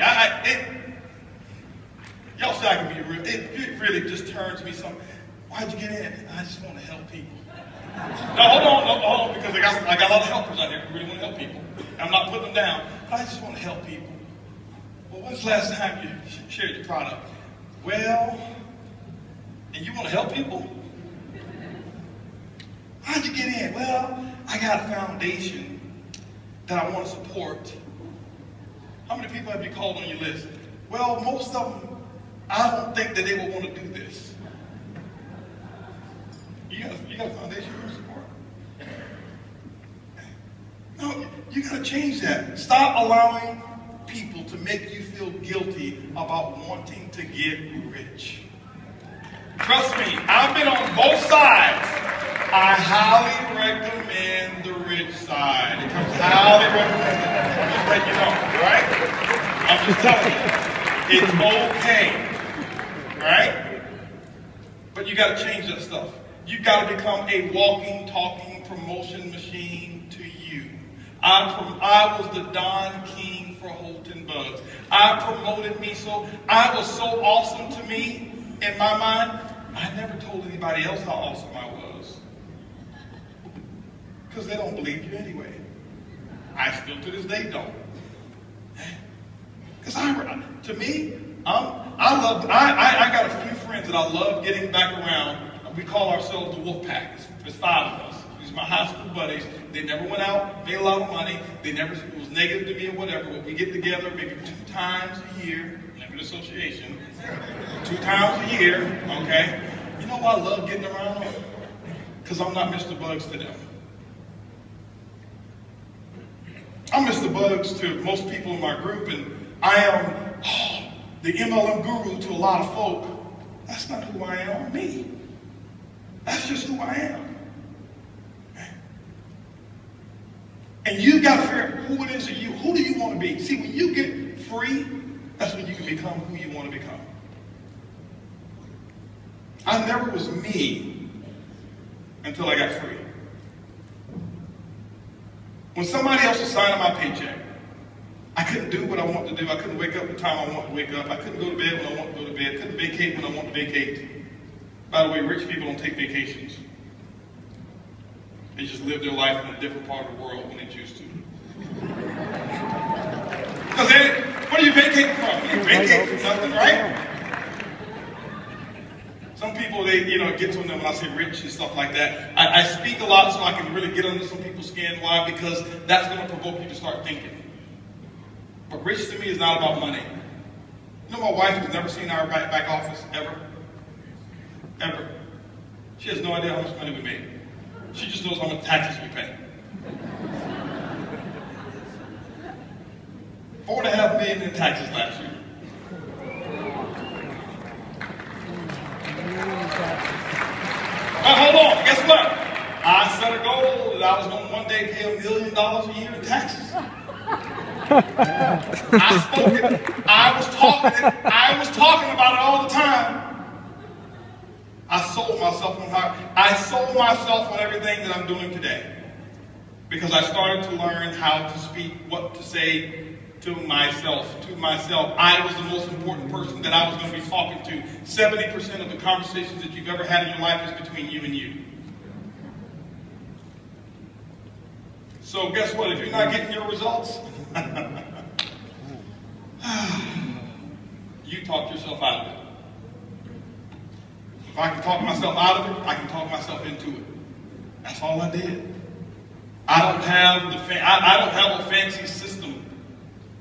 Y'all say I can be real. It really just turns me some. Why'd you get in? I just want to help people. No, hold on, because I got a lot of helpers out here who really want to help people. I'm not putting them down. I just want to help people. Well, when's the last time you shared your product? Well, and you want to help people? How'd you get in? Well, I got a foundation that I want to support. How many people have you called on your list? Well, most of them, I don't think that they will want to do this. You got a foundation you want to support? No, you got to change that. Stop allowing people to make you feel guilty about wanting to get rich. Trust me, I've been on both sides. I highly recommend the rich side. It comes highly recommended. I'm just letting you know, right? I'm just telling you. It's okay, right? But you got to change that stuff. You've got to become a walking, talking promotion machine to you. I was the Don King for Holton Buggs. I promoted me so, I was so awesome to me in my mind, I never told anybody else how awesome I was. Because they don't believe you anyway. I still to this day don't. Because to me, I got a few friends that I love getting back around. We call ourselves the Wolf Pack. There's 5 of us. These are my high school buddies. They never went out, made a lot of money. They never, it was negative to me or whatever. But we get together maybe 2 times a year. Never an association. 2 times a year, okay? You know why I love getting around them? Because I'm not Mr. Buggs to them. I'm Mr. Buggs to most people in my group, and I am the MLM guru to a lot of folk. That's not who I am, me. That's just who I am. And you've got to figure out who it is in you. Who do you want to be? See, when you get free, that's when you can become who you want to become. I never was me until I got free. When somebody else was signing my paycheck, I couldn't do what I wanted to do. I couldn't wake up the time I wanted to wake up. I couldn't go to bed when I wanted to go to bed. I couldn't vacate when I wanted to vacate. By the way, rich people don't take vacations. They just live their life in a different part of the world when they choose to. Because what are you vacating from? You vacate from nothing, right? Some people, they get to them when I say rich and stuff like that. I speak a lot so I can really get under some people's skin. Why? Because that's going to provoke you to start thinking. But rich to me is not about money. You know, my wife has never seen our back office, ever. Ever. She has no idea how much money we make. She just knows how much taxes we pay. $4.5 million in taxes last year. But hold on, guess what? I set a goal that I was going to one day pay $1 million a year in taxes. I spoke it. I was talking about it all the time. I sold myself on everything that I'm doing today. Because I started to learn how to speak, what to say to myself. I was the most important person that I was going to be talking to. 70% of the conversations that you've ever had in your life is between you and you. So guess what? If you're not getting your results, you talked yourself out of it. If I can talk myself out of it, I can talk myself into it. That's all I did. I don't have a fancy system,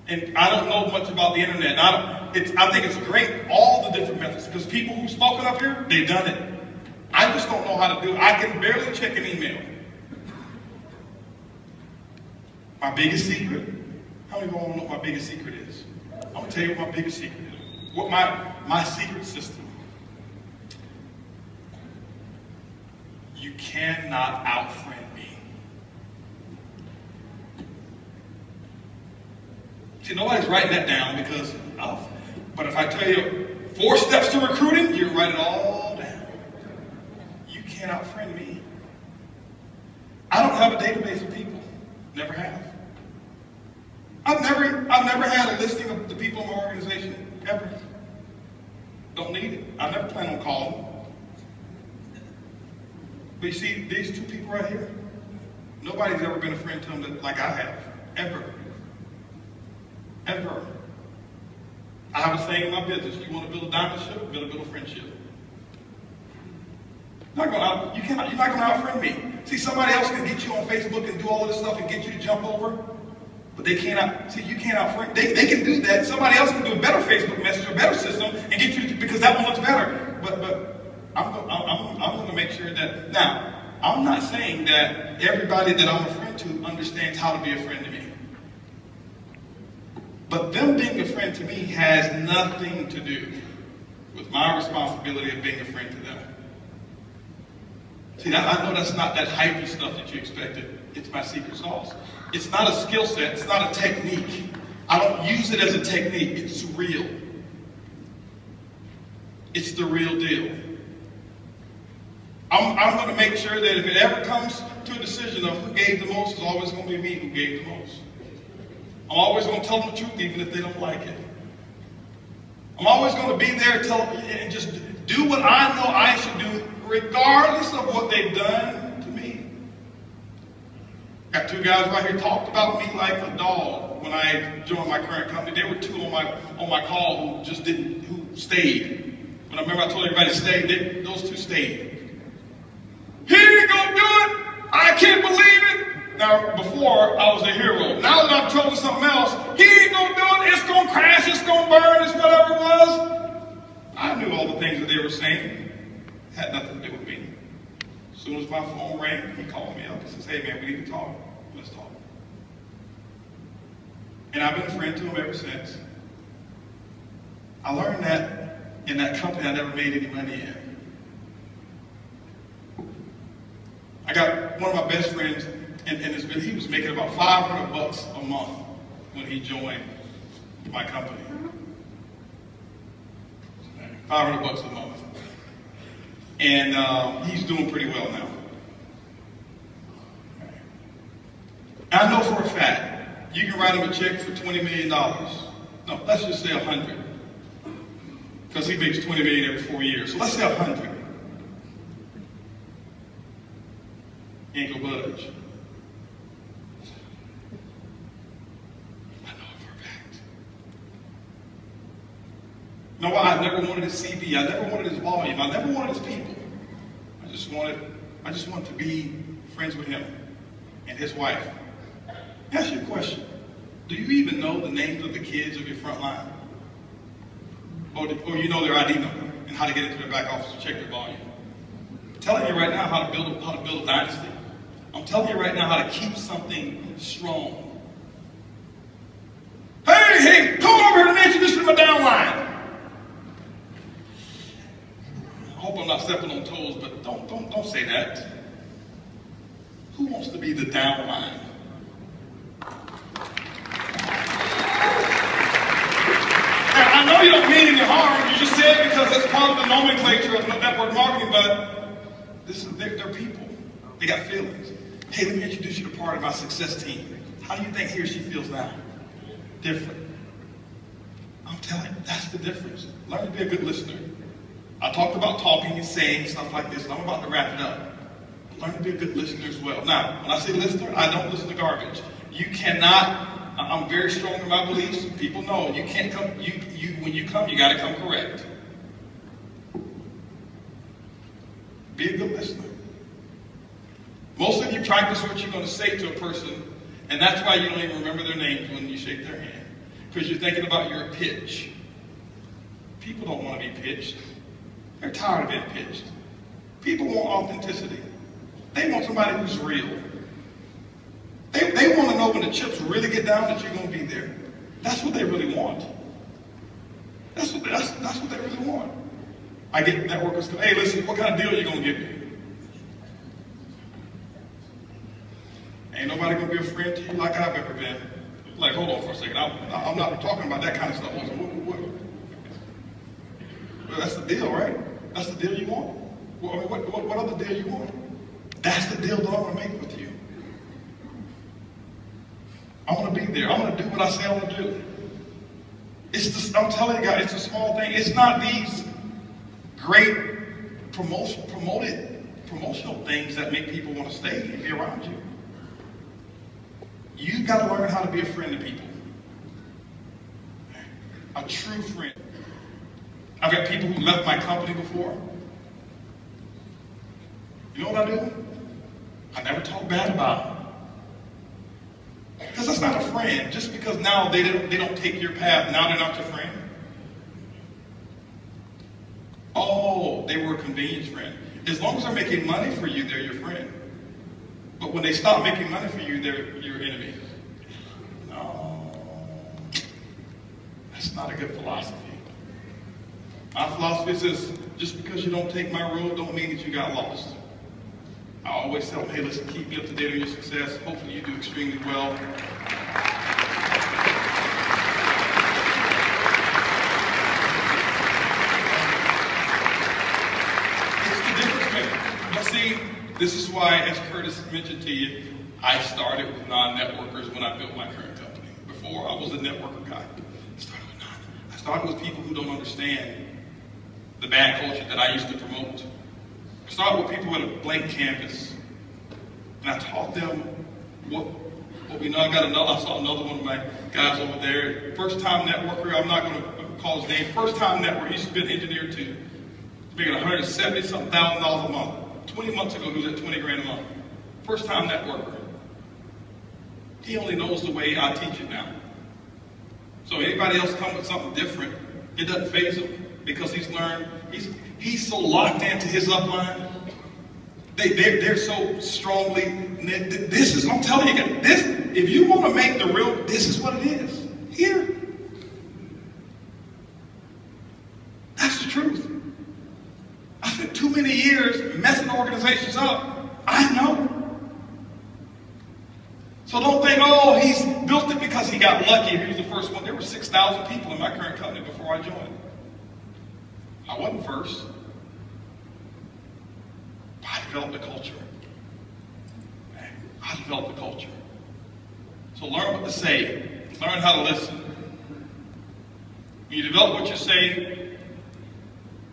and I don't know much about the internet. I think it's great, all the different methods, because people who've spoken up here, they've done it. I just don't know how to do it. I can barely check an email. My biggest secret. How many of you want to know what my biggest secret is? I'm going to tell you what my biggest secret is. What my secret system. You cannot out-friend me. See, nobody's writing that down because but if I tell you 4 steps to recruiting, you write it all down. You can't out-friend me. I don't have a database of people. Never have. I've never had a listing of the people in my organization, ever. Don't need it. I never plan on calling. But you see, these 2 people right here, nobody's ever been a friend to them like I have. Ever. Ever. I have a saying in my business, you want to build a diamond ship, build a friendship. You're not going to out-friend me. See, somebody else can get you on Facebook and do all of this stuff and get you to jump over, but they cannot, see, you can't out-friend. They can do that. Somebody else can do a better Facebook message, a better system, and get you to, because that one looks better. But I'm going to make sure that, now, I'm not saying that everybody that I'm a friend to understands how to be a friend to me. But them being a friend to me has nothing to do with my responsibility of being a friend to them. See, I know that's not that hypey stuff that you expected. It's my secret sauce. It's not a skill set. It's not a technique. I don't use it as a technique. It's real. It's the real deal. I'm going to make sure that if it ever comes to a decision of who gave the most, it's always going to be me who gave the most. I'm always going to tell them the truth even if they don't like it. I'm always going to be there and just do what I know I should do regardless of what they've done to me. Got two guys right here talked about me like a dog when I joined my current company. There were two on my call who just didn't, who stayed. When I remember I told everybody to stay, those two stayed. He ain't gonna do it! I can't believe it! Now, before, I was a hero. Now that I've chosen something else, he ain't gonna do it, it's gonna crash, it's gonna burn, it's whatever it was. I knew all the things that they were saying. Had nothing to do with me. As soon as my phone rang, he called me up and says, hey man, we need to talk. Let's talk. And I've been a friend to him ever since. I learned that in that company I never made any money in. I got one of my best friends, and he was making about $500 a month when he joined my company. $500 a month. And he's doing pretty well now. I know for a fact, you can write him a check for $20 million. No, let's just say 100. Because he makes $20 million every 4 years. So let's say 100. He ain't gonna budge. I know it for a fact. You know why? I never wanted his CV. I never wanted his volume. I never wanted his people. I just wanted to be friends with him and his wife. Ask you a question. Do you even know the names of the kids of your front line? Or you know their ID number and how to get into their back office to check their volume? I'm telling you right now how to build a dynasty. I'm telling you right now how to keep something strong. Hey, come over here and introduce you to my downline. I hope I'm not stepping on toes, but don't say that. Who wants to be the downline? I know you don't mean any harm. You just said it because that's part of the nomenclature of network marketing, but they're people. They got feelings. Hey, let me introduce you to part of my success team. How do you think he or she feels now? Different. I'm telling you, that's the difference. Learn to be a good listener. I talked about talking and saying stuff like this, and I'm about to wrap it up. Learn to be a good listener as well. Now, when I say listener, I don't listen to garbage. You cannot. I'm very strong in my beliefs. People know you can't come. When you come, you got to come correct. Be a good listener. Most of you practice what you're going to say to a person, and that's why you don't even remember their names when you shake their hand, because you're thinking about your pitch. People don't want to be pitched. They're tired of being pitched. People want authenticity. They want somebody who's real. They want to know when the chips really get down that you're going to be there. That's what they really want. That's what they really want. I get networkers go, hey, listen, what kind of deal are you going to give me? Ain't nobody going to be a friend to you like I've ever been. Like, hold on for a second. I'm not talking about that kind of stuff. Well, that's the deal, right? That's the deal you want? Well, I mean, what other deal you want? That's the deal that I'm going to make with you. I want to be there. I'm going to do what I say I want to do. I'm telling you guys, it's a small thing. It's not these great promotional things that make people want to stay and be around you. You've got to learn how to be a friend to people. A true friend. I've got people who left my company before. You know what I do? I never talk bad about them. Because that's not a friend. Just because now they don't take your path, now they're not your friend. Oh, they were a convenience friend. As long as they're making money for you, they're your friend. But when they stop making money for you, they're your enemy. No, that's not a good philosophy. My philosophy is this: just because you don't take my road don't mean that you got lost. I always tell them, hey, listen, keep me up to date on your success. Hopefully you do extremely well. It's the difference maker. But see, this is why, as Curtis mentioned to you, I started with non-networkers when I built my current company. Before, I was a networker guy. I started with people who don't understand the bad culture that I used to promote. I started with people with a blank canvas, and I taught them what we know. I saw another one of my guys over there, first-time networker. I'm not going to call his name. First-time networker. He's been an engineer too. He's making $170-something thousand a month. 20 months ago, he was at 20 grand a month. First-time networker. He only knows the way I teach it now. So anybody else come with something different, it doesn't faze him because he's learned. He's so locked into his upline. They're so strongly. This is, I'm telling you, this. If you want to make the real, this is what it is. Here. That's the truth. I spent too many years messing organizations up. I know. So don't think, oh, he's built it because he got lucky. He was the first one. There were 6,000 people in my current company before I joined. I wasn't first. I developed a culture. I developed a culture. So learn what to say. Learn how to listen. When you develop what you say,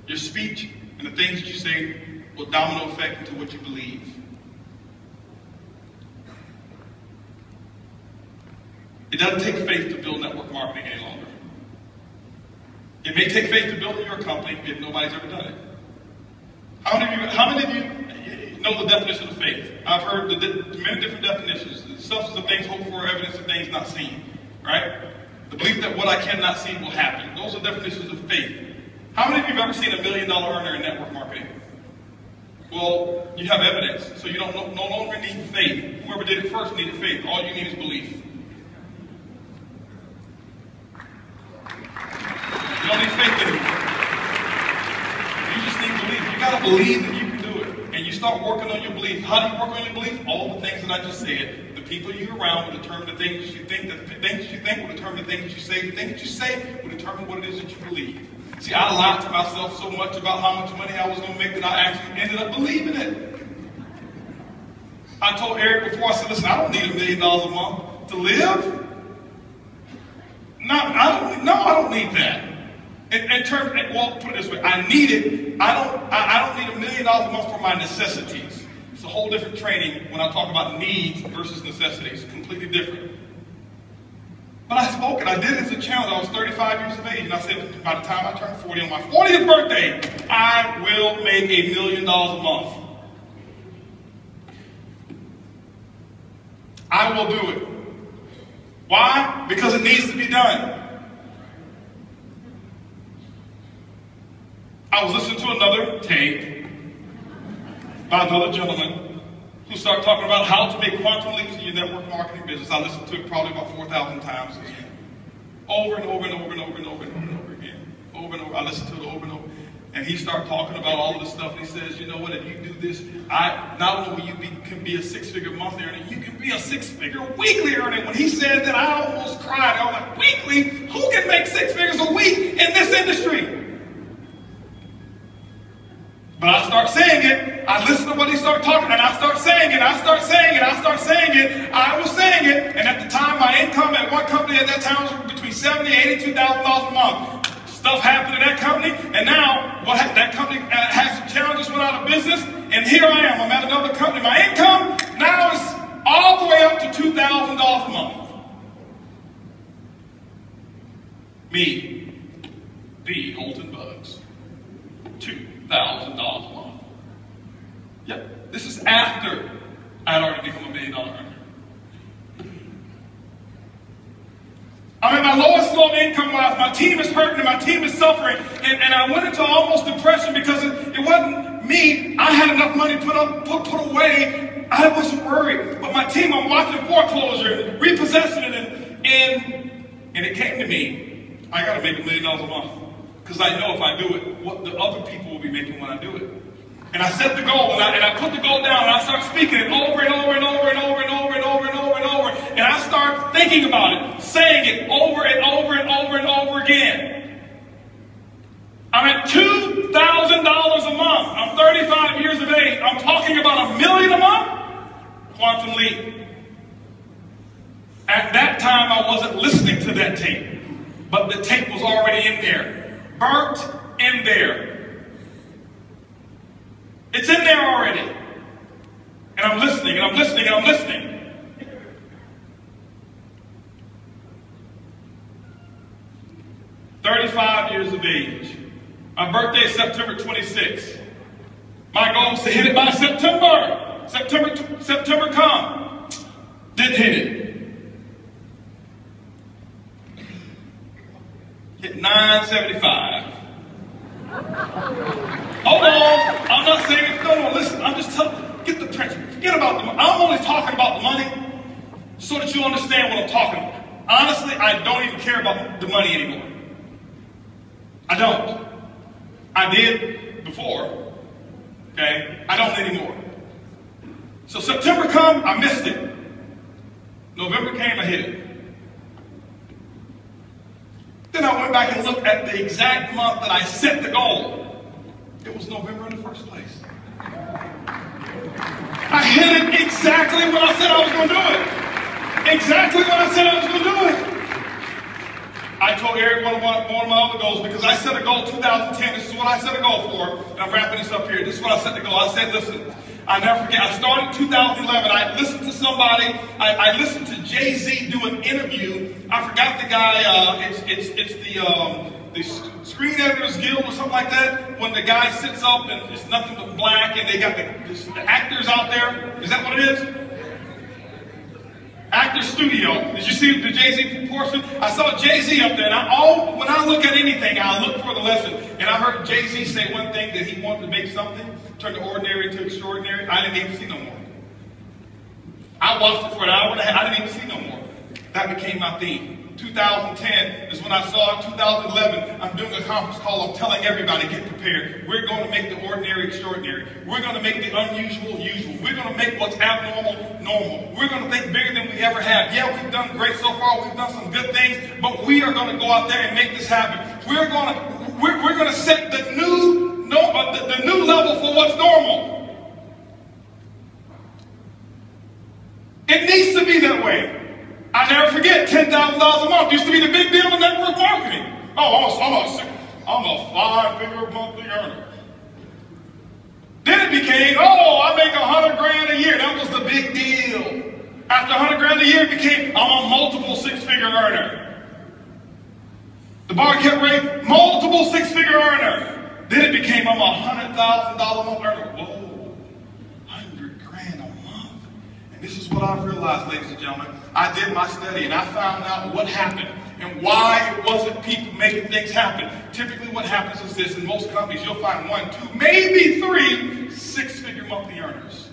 your speech and the things that you say will domino effect into what you believe. It doesn't take faith to build network marketing any longer. It may take faith to build your company if nobody's ever done it. How many of you know the definition of faith? I've heard many different definitions. The substance of things hoped for, evidence of things not seen. Right? The belief that what I cannot see will happen. Those are definitions of faith. How many of you have ever seen $1 million earner in network marketing? Well, you have evidence, so you don't no longer need faith. Whoever did it first needed faith. All you need is belief. You don't need faith anymore. You just need belief. You got to believe that you can do it. And you start working on your belief. How do you work on your belief? All the things that I just said. The people you're around will determine the things that you think. The things that you think will determine the things that you say. The things that you say will determine what it is that you believe. See, I lied to myself so much about how much money I was going to make that I actually ended up believing it. I told Eric before, I said, listen, I don't need $1 million a month to live. No, I don't need that. In terms, well, put it this way, I need it. I don't need $1 million a month for my necessities. It's a whole different training when I talk about needs versus necessities. Completely different. But I spoke it. I did it as a challenge. I was 35 years of age, and I said, by the time I turn 40 on my 40th birthday, I will make $1 million a month. I will do it. Why? Because it needs to be done. I was listening to another tape by another gentleman who started talking about how to make quantum leaps in your network marketing business. I listened to it probably about 4,000 times again. Over and over and over and over and over and over and over again. Over and over. I listened to it over and over. And he started talking about all of this stuff. And he says, you know what, if you do this, not only will you can be a six-figure monthly earner, you can be a six-figure weekly earner. When he said that, I almost cried. I was like, weekly? Who can make 6 figures a week in this industry? But I start saying it. I listen to what he started talking, and I start saying it. I start saying it. I start saying it. I was saying it. And at the time, my income at one company at that time was between $70,000 and $82,000 a month. Stuff happened to that company, and now that company had some challenges, went out of business, and here I am. I'm at another company. My income now is all the way up to $2,000 a month. Me, the Holton Buggs, $2,000 a month. Yep, this is after I had already become $1 million earner. I'm at my lowest low income wise. My team is hurting and my team is suffering. And I went into almost depression because it wasn't me. I had enough money put away. I wasn't worried. But my team, I'm watching foreclosure, repossessing it, and it came to me. I got to make $1 million a month. Because I know if I do it, what the other people will be making when I do it. And I set the goal, and I put the goal down, and I start speaking it over and over and over and over and over and over and over and over. And I start thinking about it, saying it over and over and over and over again. I'm at $2,000 a month. I'm 35 years of age. I'm talking about $1 million a month. Quantum leap. At that time, I wasn't listening to that tape, but the tape was already in there, burnt in there. It's in there already. And I'm listening, and I'm listening, and I'm listening. "35 years of age. My birthday is September 26th. My goal is to hit it by September. September come. Didn't hit it. Hit 975. Hold on. I'm not saying, no, listen. I'm just telling you, get the principle. Forget about the money. I'm only talking about the money so that you understand what I'm talking about. Honestly, I don't even care about the money anymore. I don't. I did before. Okay? I don't anymore. So September come, I missed it. November came, I hit it. Then I went back and looked at the exact month that I set the goal. It was November in the first place. I hit it exactly when I said I was going to do it. Exactly when I said I was going to do it. I told Eric one of my other goals, because I set a goal 2010. This is what I set a goal for. And I'm wrapping this up here. This is what I set the goal. I said, listen, I never forget. I started 2011. I listened to somebody. I listened to Jay-Z do an interview. I forgot the guy. It's the Screen Editors Guild or something like that. When the guy sits up and it's nothing but black, and they got the actors out there. Is that what it is? Actor Studio. Did you see the Jay-Z portion? I saw Jay-Z up there, and when I look at anything, I look for the lesson. And I heard Jay-Z say one thing, that he wanted to make something, turn the ordinary into extraordinary. I didn't even see no more. I watched it for an hour and a half. I didn't even see no more. That became my theme. 2010 is when I saw it. 2011, I'm doing a conference call. I'm telling everybody, get prepared. We're going to make the ordinary extraordinary. We're going to make the unusual usual. We're going to make what's abnormal normal. We're going to think bigger than we ever have. Yeah, we've done great so far. We've done some good things, but we are going to go out there and make this happen. We're going to set the new level for what's normal. It needs to be that way. I never forget, $10,000 a month used to be the big deal in network marketing. Oh, I'm a five-figure monthly earner. Then it became, I make $100,000 a year. That was the big deal. After $100,000 a year, it became, I'm a multiple six-figure earner. The bar kept raising, multiple six-figure earner. Then it became, I'm a $100,000 a month earner. Whoa, $100,000 a month. And this is what I've realized, ladies and gentlemen. I did my study and I found out what happened and why it wasn't people making things happen. Typically what happens is this: in most companies you'll find 1, 2, maybe 3 six-figure monthly earners.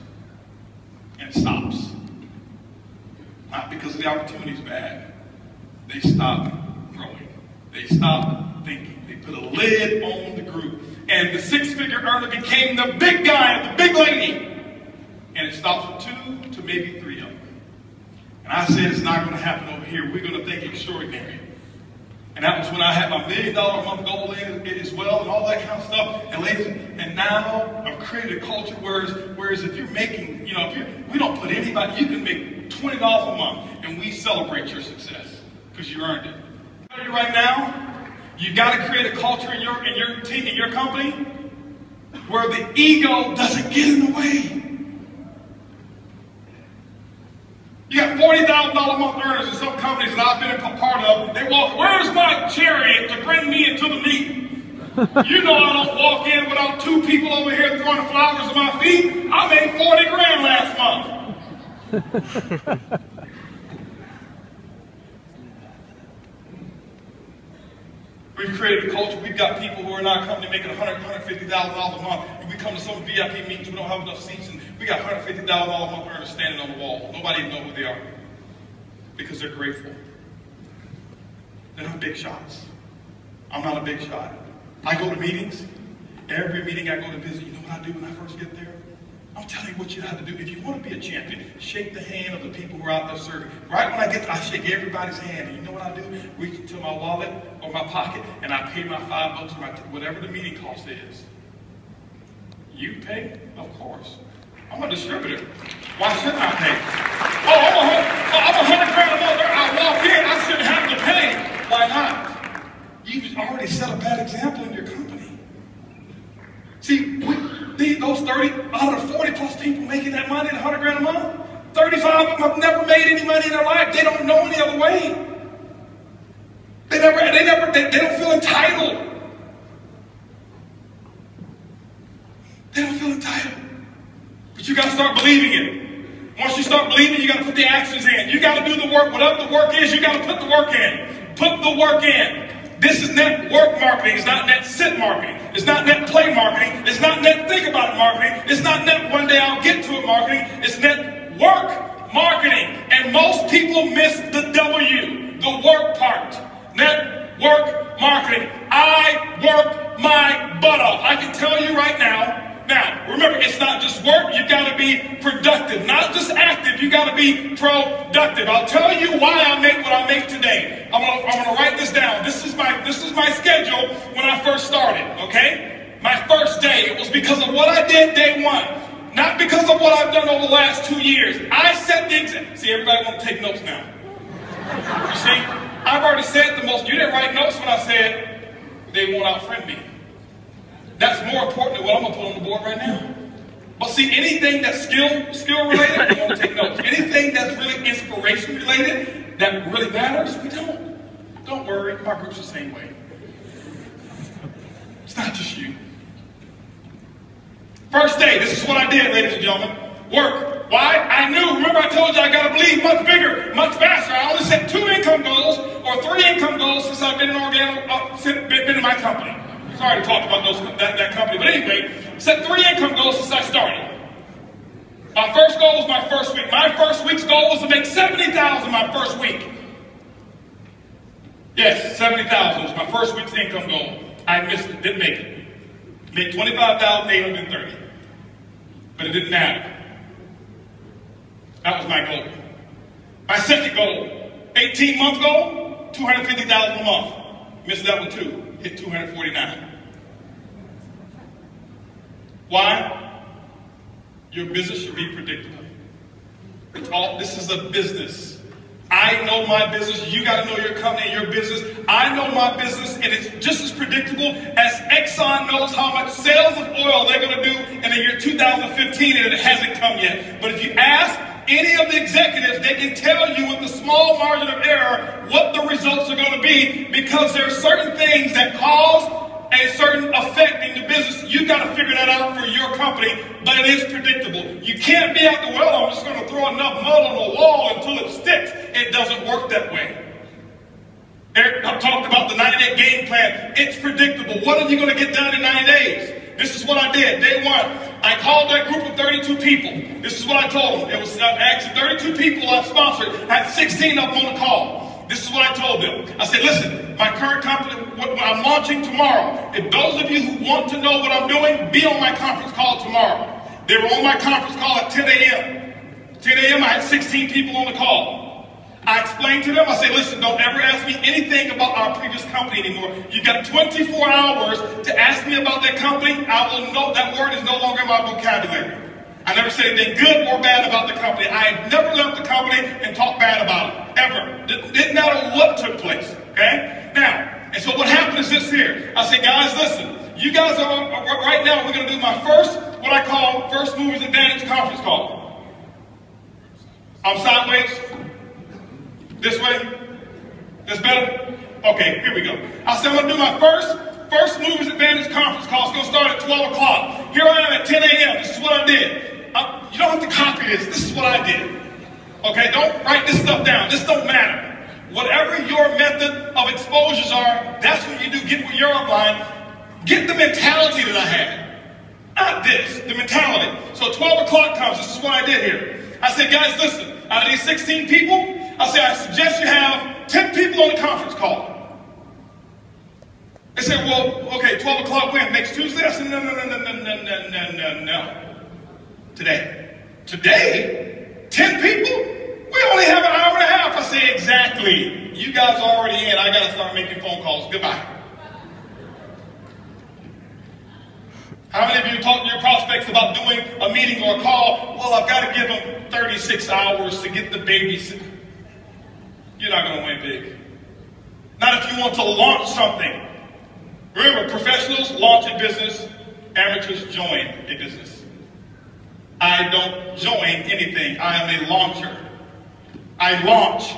And it stops. Not because the opportunity is bad. They stop growing. They stop thinking. They put a lid on the group. And the six-figure earner became the big guy, the big lady. And it stops with 2 to maybe 3 of them. And I said, it's not going to happen over here. We're going to think extraordinary. And that was when I had my $1 million a month goal in as well, and all that kind of stuff. And now I've created a culture whereas if you're making, we don't put anybody, you can make $20 a month, and we celebrate your success because you earned it. Right now, you've got to create a culture in your team, in your company, where the ego doesn't get in the way. You got $40,000 a month earners in some companies that I've been a part of. They walk, where's my chariot to bring me into the meeting? You know I don't walk in without 2 people over here throwing flowers at my feet. I made $40,000 last month. We've created a culture. We've got people who are in our company making $100,000, $150,000 a month. And we come to some VIP meetings, we don't have enough seats, and we got $150,000 a month earners standing on the wall. Nobody even knows who they are because they're grateful. They're not big shots. I'm not a big shot. I go to meetings. Every meeting I go to visit, you know what I do when I first get there? I'll tell you what you have to do. If you want to be a champion, shake the hand of the people who are out there serving. Right when I get there, I shake everybody's hand. And you know what I do? Reach into my wallet or my pocket, and I pay my $5 or whatever the meeting cost is. You pay? Of course. I'm a distributor. Why shouldn't I pay? Oh, I'm $100 grand a month. I walk in, I shouldn't have to pay. Why not? You've already set a bad example in your company. See, those 30 out of 40 plus people making that money at $100 grand a month, 35 of them have never made any money in their life. They don't know any other way. They don't feel entitled. They don't feel entitled. But you got to start believing it. Once you start believing, you got to put the actions in. You got to do the work. Whatever the work is, you got to put the work in. Put the work in. This is network marketing. It's not net sit marketing. It's not net play marketing. It's not net think about it marketing. It's not net one day I'll get to it marketing. It's net work marketing. And most people miss the W, the work part. Network marketing. I worked my butt off. I can tell you right now. Now, remember, it's not just work. You've got to be productive. Not just active. You've got to be productive. I'll tell you why I make what I make today. I'm gonna write this down. This is my schedule when I first started, okay? My first day. It was because of what I did day one. Not because of what I've done over the last 2 years. I set the example. See, everybody want to take notes now. You see, I've already said the most. You didn't write notes when I said they won't out-friend me. That's more important than what I'm going to put on the board right now. But see, anything that's skill related, we want to take notes. Anything that's really inspiration related, that really matters, we don't. Don't worry, my group's the same way. It's not just you. First day, this is what I did, ladies and gentlemen. Work. Why? I knew, remember I told you I got to believe much bigger, much faster. I only set 2 income goals or 3 income goals since I've been in my company. Sorry to talk about that company, but anyway, set 3 income goals since I started. My first goal was my first week. My first week's goal was to make $70,000 my first week. Yes, $70,000 was my first week's income goal. I missed it, didn't make it. Made $25,830, but it didn't matter. That was my goal. My second goal, 18-month goal, $250,000 a month. Missed that one too. Hit 249. Why? Your business should be predictable. This is a business. I know my business. You got to know your company and your business. I know my business, and it's just as predictable as Exxon knows how much sales of oil they're going to do in the year 2015, and it hasn't come yet. But if you ask any of the executives, they can tell you with a small margin of error what the results are going to be, because there are certain things that cause a certain effect in the business. You got to figure that out for your company, but it is predictable. You can't be out the well, I'm just going to throw enough mud on the wall until it sticks. It doesn't work that way. Eric talked about the 90-day game plan. It's predictable. What are you going to get done in 90 days? This is what I did. Day one, I called that group of 32 people. This is what I told them. It was actually 32 people I sponsored. I had 16 of them on the call. This is what I told them. I said, listen, my current company, what I'm launching tomorrow. If those of you who want to know what I'm doing, be on my conference call tomorrow. They were on my conference call at 10 a.m. 10 a.m. I had 16 people on the call. I explained to them, I said, listen, don't ever ask me anything about our previous company anymore. You've got 24 hours to ask me about that company. I will know that word is no longer in my vocabulary. I never said anything good or bad about the company. I had never left the company and talked bad about it, ever. Didn't matter what took place, okay? Now, and so what happened is this here. I said, guys, listen, you guys are, right now, we're going to do my first, what I call First Movers Advantage conference call. I'm sideways. This way? This better? Okay, here we go. I said I'm going to do my first Movers Advantage conference call. It's going to start at 12 o'clock. Here I am at 10 a.m. This is what I did. You don't have to copy this. This is what I did. Okay, don't write this stuff down. This don't matter. Whatever your method of exposures are, that's what you do. Get with your upline. Get the mentality that I had. Not this, the mentality. So 12 o'clock comes. This is what I did here. I said, guys, listen, out of these 16 people, I said, I suggest you have 10 people on the conference call. They said, well, okay, 12 o'clock when? Next Tuesday? I said, no. Today. Today? 10 people? We only have an hour and a half. I say, exactly. You guys are already in. I got to start making phone calls. Goodbye. How many of you talk to your prospects about doing a meeting or a call? Well, I've got to give them 36 hours to get the babysitter. You're not going to win big. Not if you want to launch something. Remember, professionals launch a business. Amateurs join a business. I don't join anything. I am a launcher. I launch.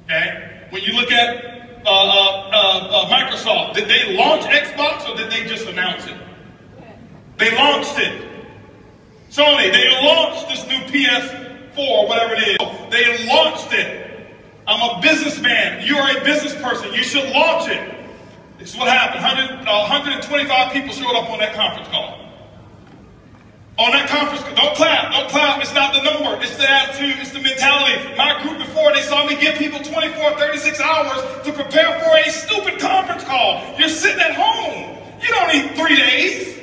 Okay? When you look at Microsoft, did they launch Xbox or did they just announce it? They launched it. Sony, they launched this new PS4, whatever it is. They launched it. I'm a businessman. You are a business person. You should launch it. This is what happened. 125 people showed up on that conference call. On that conference call. Don't clap. Don't clap. It's not the number. It's the attitude. It's the mentality. My group before, they saw me give people 24, 36 hours to prepare for a stupid conference call. You're sitting at home. You don't need 3 days.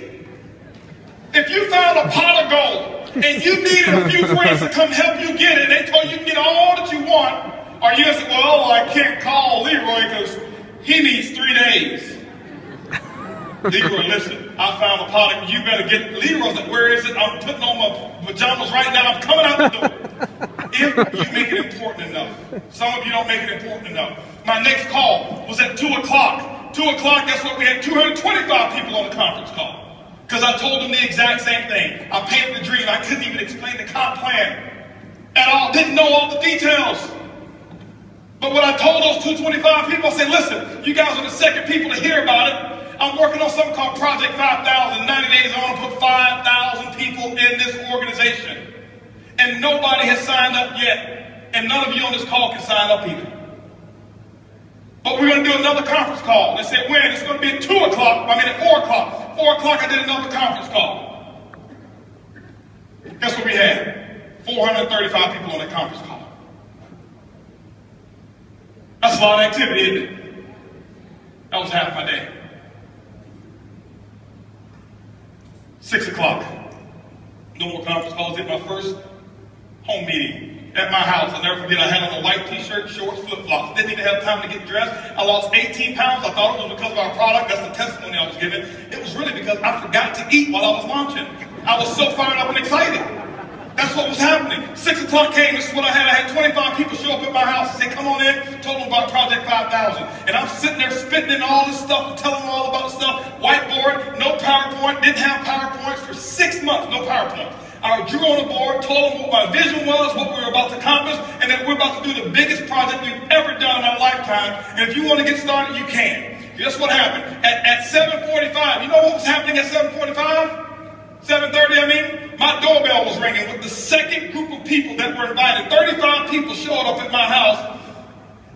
If you found a pot of gold and you needed a few friends to come help you get it, they told you can get all that you want, or you say, well, I can't call Leroy because he needs 3 days. Leroy, listen, I found a pot of, you better get Leroy's. Where is it? I'm putting on my pajamas right now. I'm coming out the door. If you make it important enough. Some of you don't make it important enough. My next call was at 2 o'clock. 2 o'clock, guess what? We had 225 people on the conference call. Because I told them the exact same thing. I painted the dream. I couldn't even explain the comp plan at all. Didn't know all the details. But when I told those 225 people, I said, listen, you guys are the second people to hear about it. I'm working on something called Project 5,000. 90 days, I want to put 5,000 people in this organization. And nobody has signed up yet. And none of you on this call can sign up either. But we're going to do another conference call. They said, when? It's going to be at 2 o'clock. At 4 o'clock. 4 o'clock, I did another conference call. Guess what we had? 435 people on that conference call. That's a lot of activity, isn't it? That was half my day. 6 o'clock. No more conference calls. Did my first home meeting at my house. I'll never forget, I had on a white t-shirt, shorts, flip-flops. Didn't even have time to get dressed. I lost 18 pounds. I thought it was because of our product. That's the testimony I was giving. It was really because I forgot to eat while I was launching. I was so fired up and excited. That's what was happening. 6 o'clock came. This is what I had. I had 25 people show up at my house and say, come on in. Told them about Project 5,000. And I'm sitting there spitting in all this stuff and telling them all about the stuff. Whiteboard, no PowerPoint. Didn't have PowerPoints for 6 months. No PowerPoint. I drew on the board, told them what my vision was, what we were about to accomplish, and that we're about to do the biggest project we've ever done in our lifetime. And if you want to get started, you can. Guess what happened? At 7:45, you know what was happening at 7:45? 7:30, I mean? My doorbell was ringing with the second group of people that were invited. 35 people showed up at my house.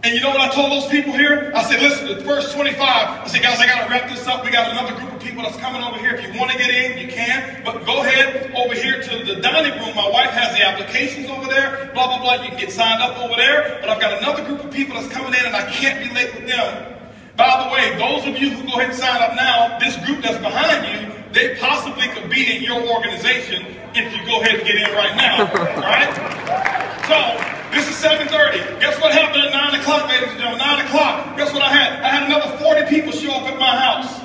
And you know what I told those people here? I said, listen, the first 25, I said, guys, I got to wrap this up. We got another group of people that's coming over here. If you want to get in, you can. But go ahead over here to the dining room. My wife has the applications over there. Blah, blah, blah. You can get signed up over there. But I've got another group of people that's coming in, and I can't be late with them. By the way, those of you who go ahead and sign up now, this group that's behind you, they possibly could be in your organization if you go ahead and get in right now. All right? So, this is 7:30. Guess what happened at 9 o'clock, ladies and gentlemen? 9 o'clock. Guess what I had? I had another 40 people show up at my house.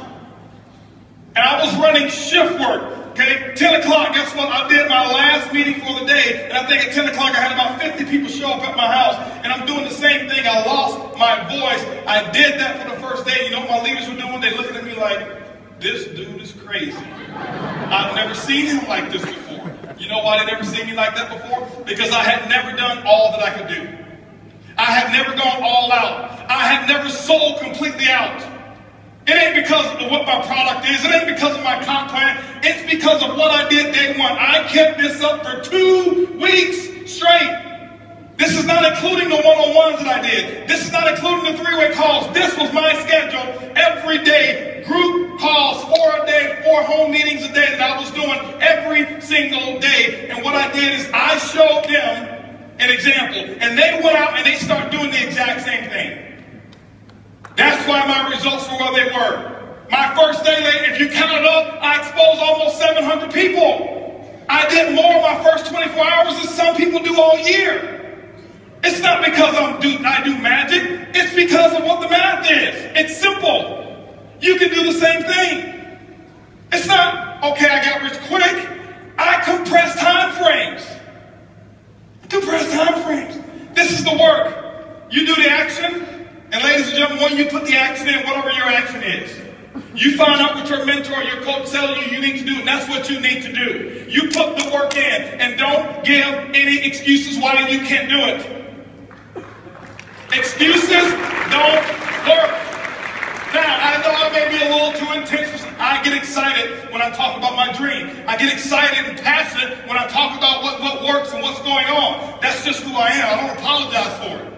And I was running shift work. Okay, 10 o'clock, guess what? I did my last meeting for the day. And I think at 10 o'clock I had about 50 people show up at my house. And I'm doing the same thing. I lost my voice. I did that for the first day. You know what my leaders were doing? They looking at me like, this dude is crazy. I've never seen him like this before. You know why they never seen me like that before? Because I had never done all that I could do. I had never gone all out. I had never sold completely out. It ain't because of what my product is. It ain't because of my comp plan. It's because of what I did day one. I kept this up for 2 weeks straight. This is not including the one-on-ones that I did. This is not including the three-way calls. This was my schedule every day. Group calls, 4 a day, 4 home meetings a day that I was doing every single day. And what I did is I showed them an example. And they went out and they started doing the exact same thing. That's why my results were where they were. My first day late, if you count it up, I exposed almost 700 people. I did more in my first 24 hours than some people do all year. It's not because I do magic. It's because of what the math is. It's simple. You can do the same thing. It's not, okay, I got rich quick. I compress time frames. Compress time frames. This is the work. You do the action, and ladies and gentlemen, when you put the action in, whatever your action is, you find out what your mentor, your coach tells you need to do, and that's what you need to do. You put the work in, and don't give any excuses why you can't do it. Excuses don't work. Now, I know I may be a little too intense. I get excited when I talk about my dream. I get excited and passionate when I talk about what works and what's going on. That's just who I am. I don't apologize for it.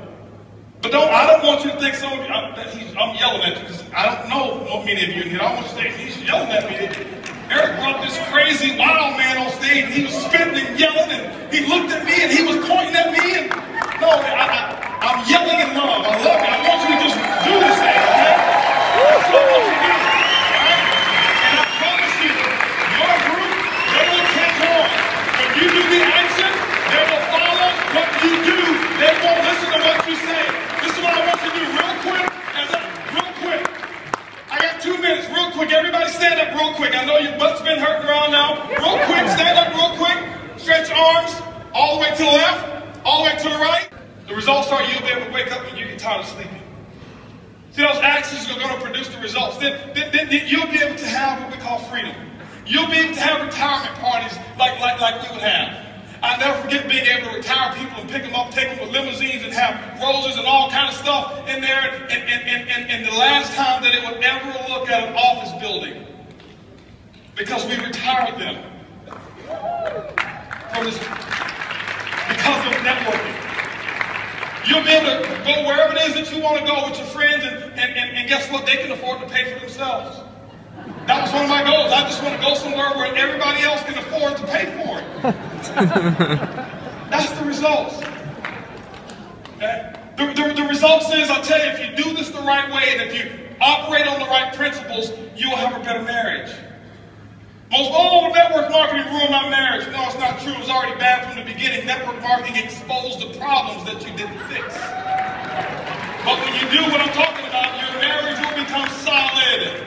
But I don't want you to think some of you, I'm yelling at you because I don't know many of you in here. I want you to say, he's yelling at me. Eric brought this crazy wild man on stage, and he was spitting and yelling, and he looked at me, and he was pointing at me. And no, I'm yelling in love. I love you. I want you to just do this thing, okay? That's what I want you to do. Right? And I promise you, your group, they will catch on. When you do the action, they will follow what you do. They won't listen to what you say. This is what I want you to do real quick. Real quick. I got 2 minutes, real quick. Everybody stand up real quick. I know your butt's been hurting around now. Real quick, stand up real quick. Stretch your arms all the way to the left, all the way to the right. The results are you'll be able to wake up and you get tired of sleeping. See, those actions are going to produce the results. Then you'll be able to have what we call freedom. You'll be able to have retirement parties like we would have. I'll never forget being able to retire people and pick them up, take them with limousines and have roses and all kind of stuff in there. And the last time that it would ever look at an office building, because we retired them from this, because of networking. You'll be able to go wherever it is that you want to go with your friends, and guess what? They can afford to pay for themselves. That was one of my goals. I just want to go somewhere where everybody else can afford to pay for it. That's the results. Okay? The results is, I'll tell you, if you do this the right way and if you operate on the right principles, you will have a better marriage. Most all network marketing ruined my marriage. No, it's not true. It was already bad from the beginning. Network marketing exposed the problems that you didn't fix. But when you do what I'm talking about, your marriage will become solid.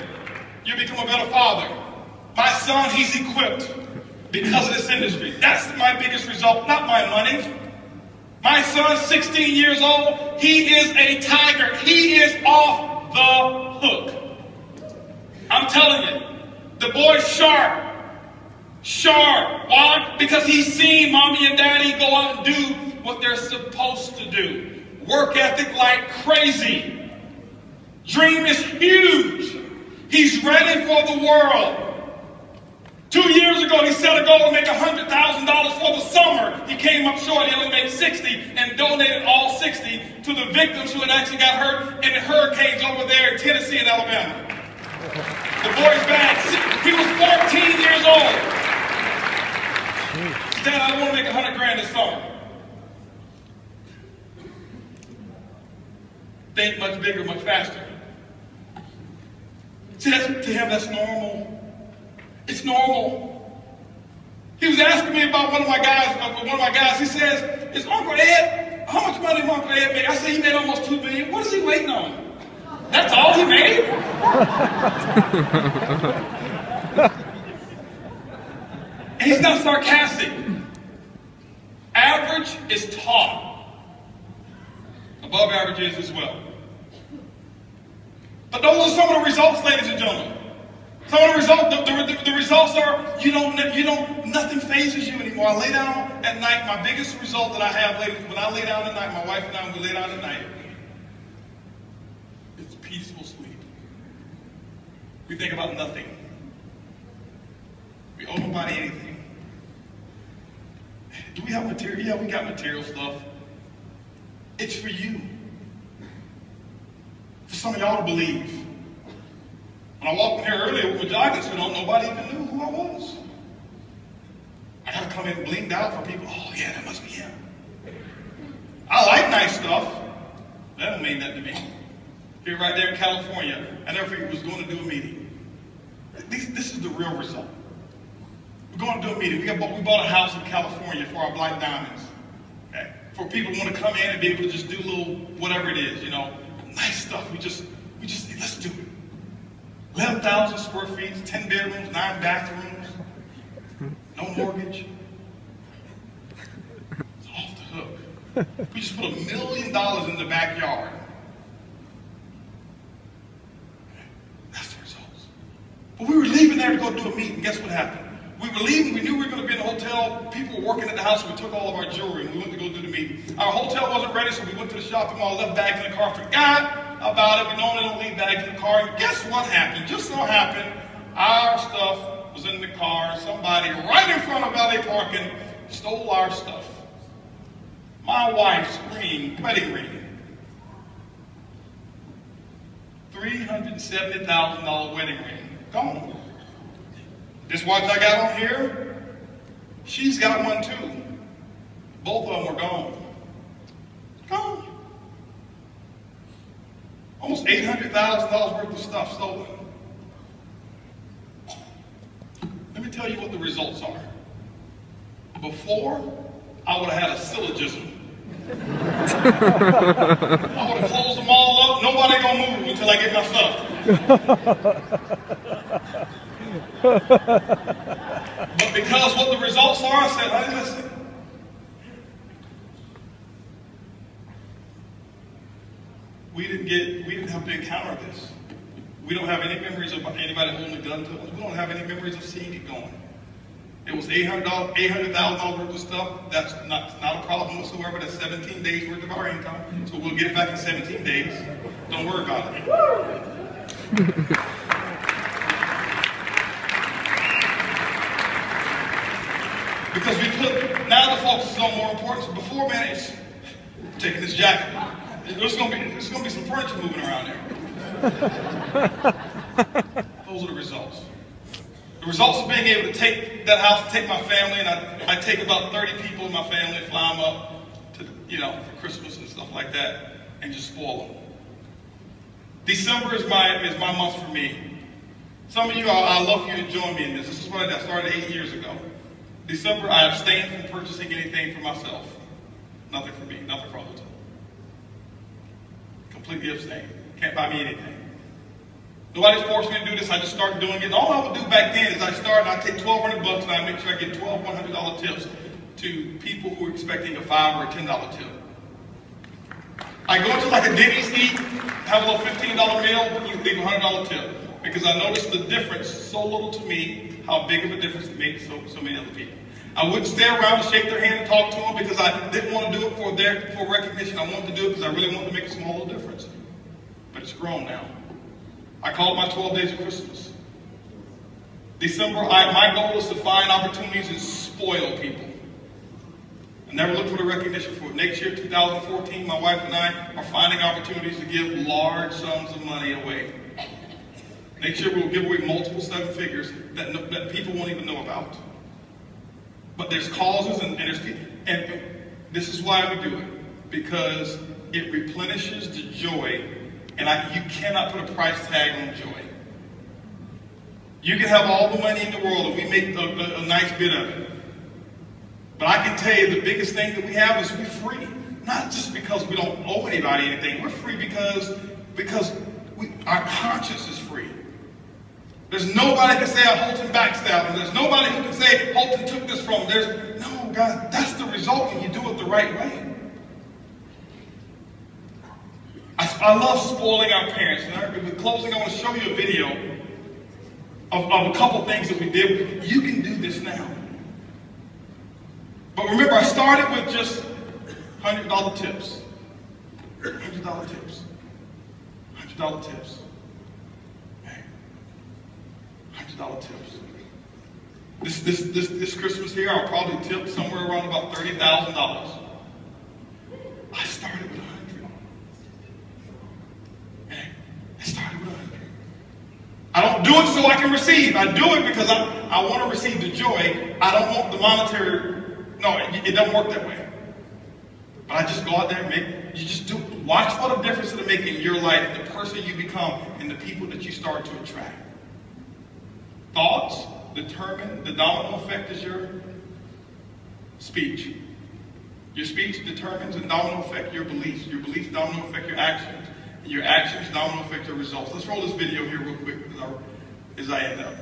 You become a better father. My son, he's equipped because of this industry. That's my biggest result, not my money. My son, 16 years old, he is a tiger. He is off the hook. I'm telling you. The boy's sharp. Sharp. Why? Because he's seen mommy and daddy go out and do what they're supposed to do. Work ethic like crazy. Dream is huge. He's ready for the world. 2 years ago, he set a goal to make $100,000 for the summer. He came up short. He only made 60 and donated all 60 to the victims who had actually got hurt in the hurricanes over there in Tennessee and Alabama. The boy's bad. He was 14 years old. He said, I want to make $100,000 this summer. Think much bigger, much faster. See, to him, that's normal. It's normal. He was asking me about one of my guys. He says, is Uncle Ed, how much money did Uncle Ed make? I said, he made almost $2 billion. What is he waiting on? That's all he made? And he's not sarcastic. Average is taught. Above average is as well. But those are some of the results, ladies and gentlemen. Some of the results, the results are nothing phases you anymore. I lay down at night. My biggest result that I have, ladies, when I lay down at night, my wife and I, when we lay down at night, it's peaceful sleep. We think about nothing. We owe nobody anything. Do we have material? Yeah, we got material stuff. It's for you. For some of y'all to believe. When I walked in here earlier with my jogging suit on, nobody even knew who I was. I got to come in blinged out for people. Oh, yeah, that must be him. I like nice stuff. That don't mean nothing to me. Here right there in California, I never figured we was going to do a meeting. This is the real result. We're going to do a meeting. We bought a house in California for our Black Diamonds. Okay? For people who want to come in and be able to just do a little whatever it is, you know, nice stuff. We just let's do it. 11,000 square feet, 10 bedrooms, 9 bathrooms, no mortgage. It's off the hook. We just put $1 million in the backyard. That's the results. But we were leaving there to go do a meeting. Guess what happened? We were leaving. We knew we were going to be in a hotel. People were working at the house. We took all of our jewelry and we went to go do the meeting. Our hotel wasn't ready, so we went to the shopping mall, left bags in the car, forgot about it. We normally don't leave bags in the car. And guess what happened? Just so happened, our stuff was in the car. Somebody right in front of valet parking stole our stuff. My wife's wedding ring. $370,000 wedding ring. Gone. This watch I got on here, she's got one too. Both of them were gone. Gone. Almost $800,000 worth of stuff stolen. Let me tell you what the results are. Before, I would have had a syllogism. I would have closed them all up. Nobody gonna move until I get my stuff. But because what the results are, I said, hey, listen. We didn't have to encounter this. We don't have any memories of anybody holding a gun to us. We don't have any memories of seeing it going. It was $800,000 worth of stuff. That's not a problem whatsoever. That's 17 days worth of our income. So we'll get it back in 17 days. Don't worry about it. Because now the focus is on more important. So before, man, it's taking this jacket. There's gonna be some furniture moving around there. Those are the results. The results of being able to take that house, take my family, and I take about 30 people in my family, fly them up to, for Christmas and stuff like that, and just spoil them. December is my month for me. Some of you, I'd love for you to join me in this. This is what I started 8 years ago. December, I abstained from purchasing anything for myself. Nothing for me, nothing for others. Completely abstained. Can't buy me anything. Nobody's forced me to do this. I just started doing it. And all I would do back then is I'd take $1,200 and I'd make sure I get 12 $100 tips to people who are expecting a $5 or a $10 tip. I go to like a Denny's eat, have a little $15 meal, leave a $100 tip. Because I noticed the difference so little to me, how big of a difference it made to so many other people. I wouldn't stay around and shake their hand and talk to them because I didn't want to do it for recognition. I wanted to do it because I really wanted to make a small little difference. But it's grown now. I call it my 12 days of Christmas. December, my goal is to find opportunities and spoil people. I never look for the recognition for it. Next year, 2014, my wife and I are finding opportunities to give large sums of money away. Next year, we'll give away multiple 7 figures that people won't even know about. But there's causes and there's people. And this is why we do it. Because it replenishes the joy. And you cannot put a price tag on joy. You can have all the money in the world and we make a nice bit of it. But I can tell you the biggest thing that we have is we're free. Not just because we don't owe anybody anything. We're free because our conscience is free. There's nobody can say Holton backstabbed him. There's nobody who can say Holton took this from him. No, God, that's the result when you do it the right way. I love spoiling our parents. And in closing, I want to show you a video of a couple things that we did. You can do this now. But remember, I started with just $100 tips. $100 tips. $100 tips. $100 tips. This Christmas here, I'll probably tip somewhere around about $30,000. I started with $100. do it so I can receive. I do it because I want to receive the joy. I don't want the monetary. No, it doesn't work that way. But I just go out there and you just do. Watch what a difference it'll make in your life, the person you become, and the people that you start to attract. Thoughts determine the domino effect is your speech. Your speech determines and domino effect your beliefs. Your beliefs domino effect your actions. And your actions domino effect your results. Let's roll this video here real quick as I end up.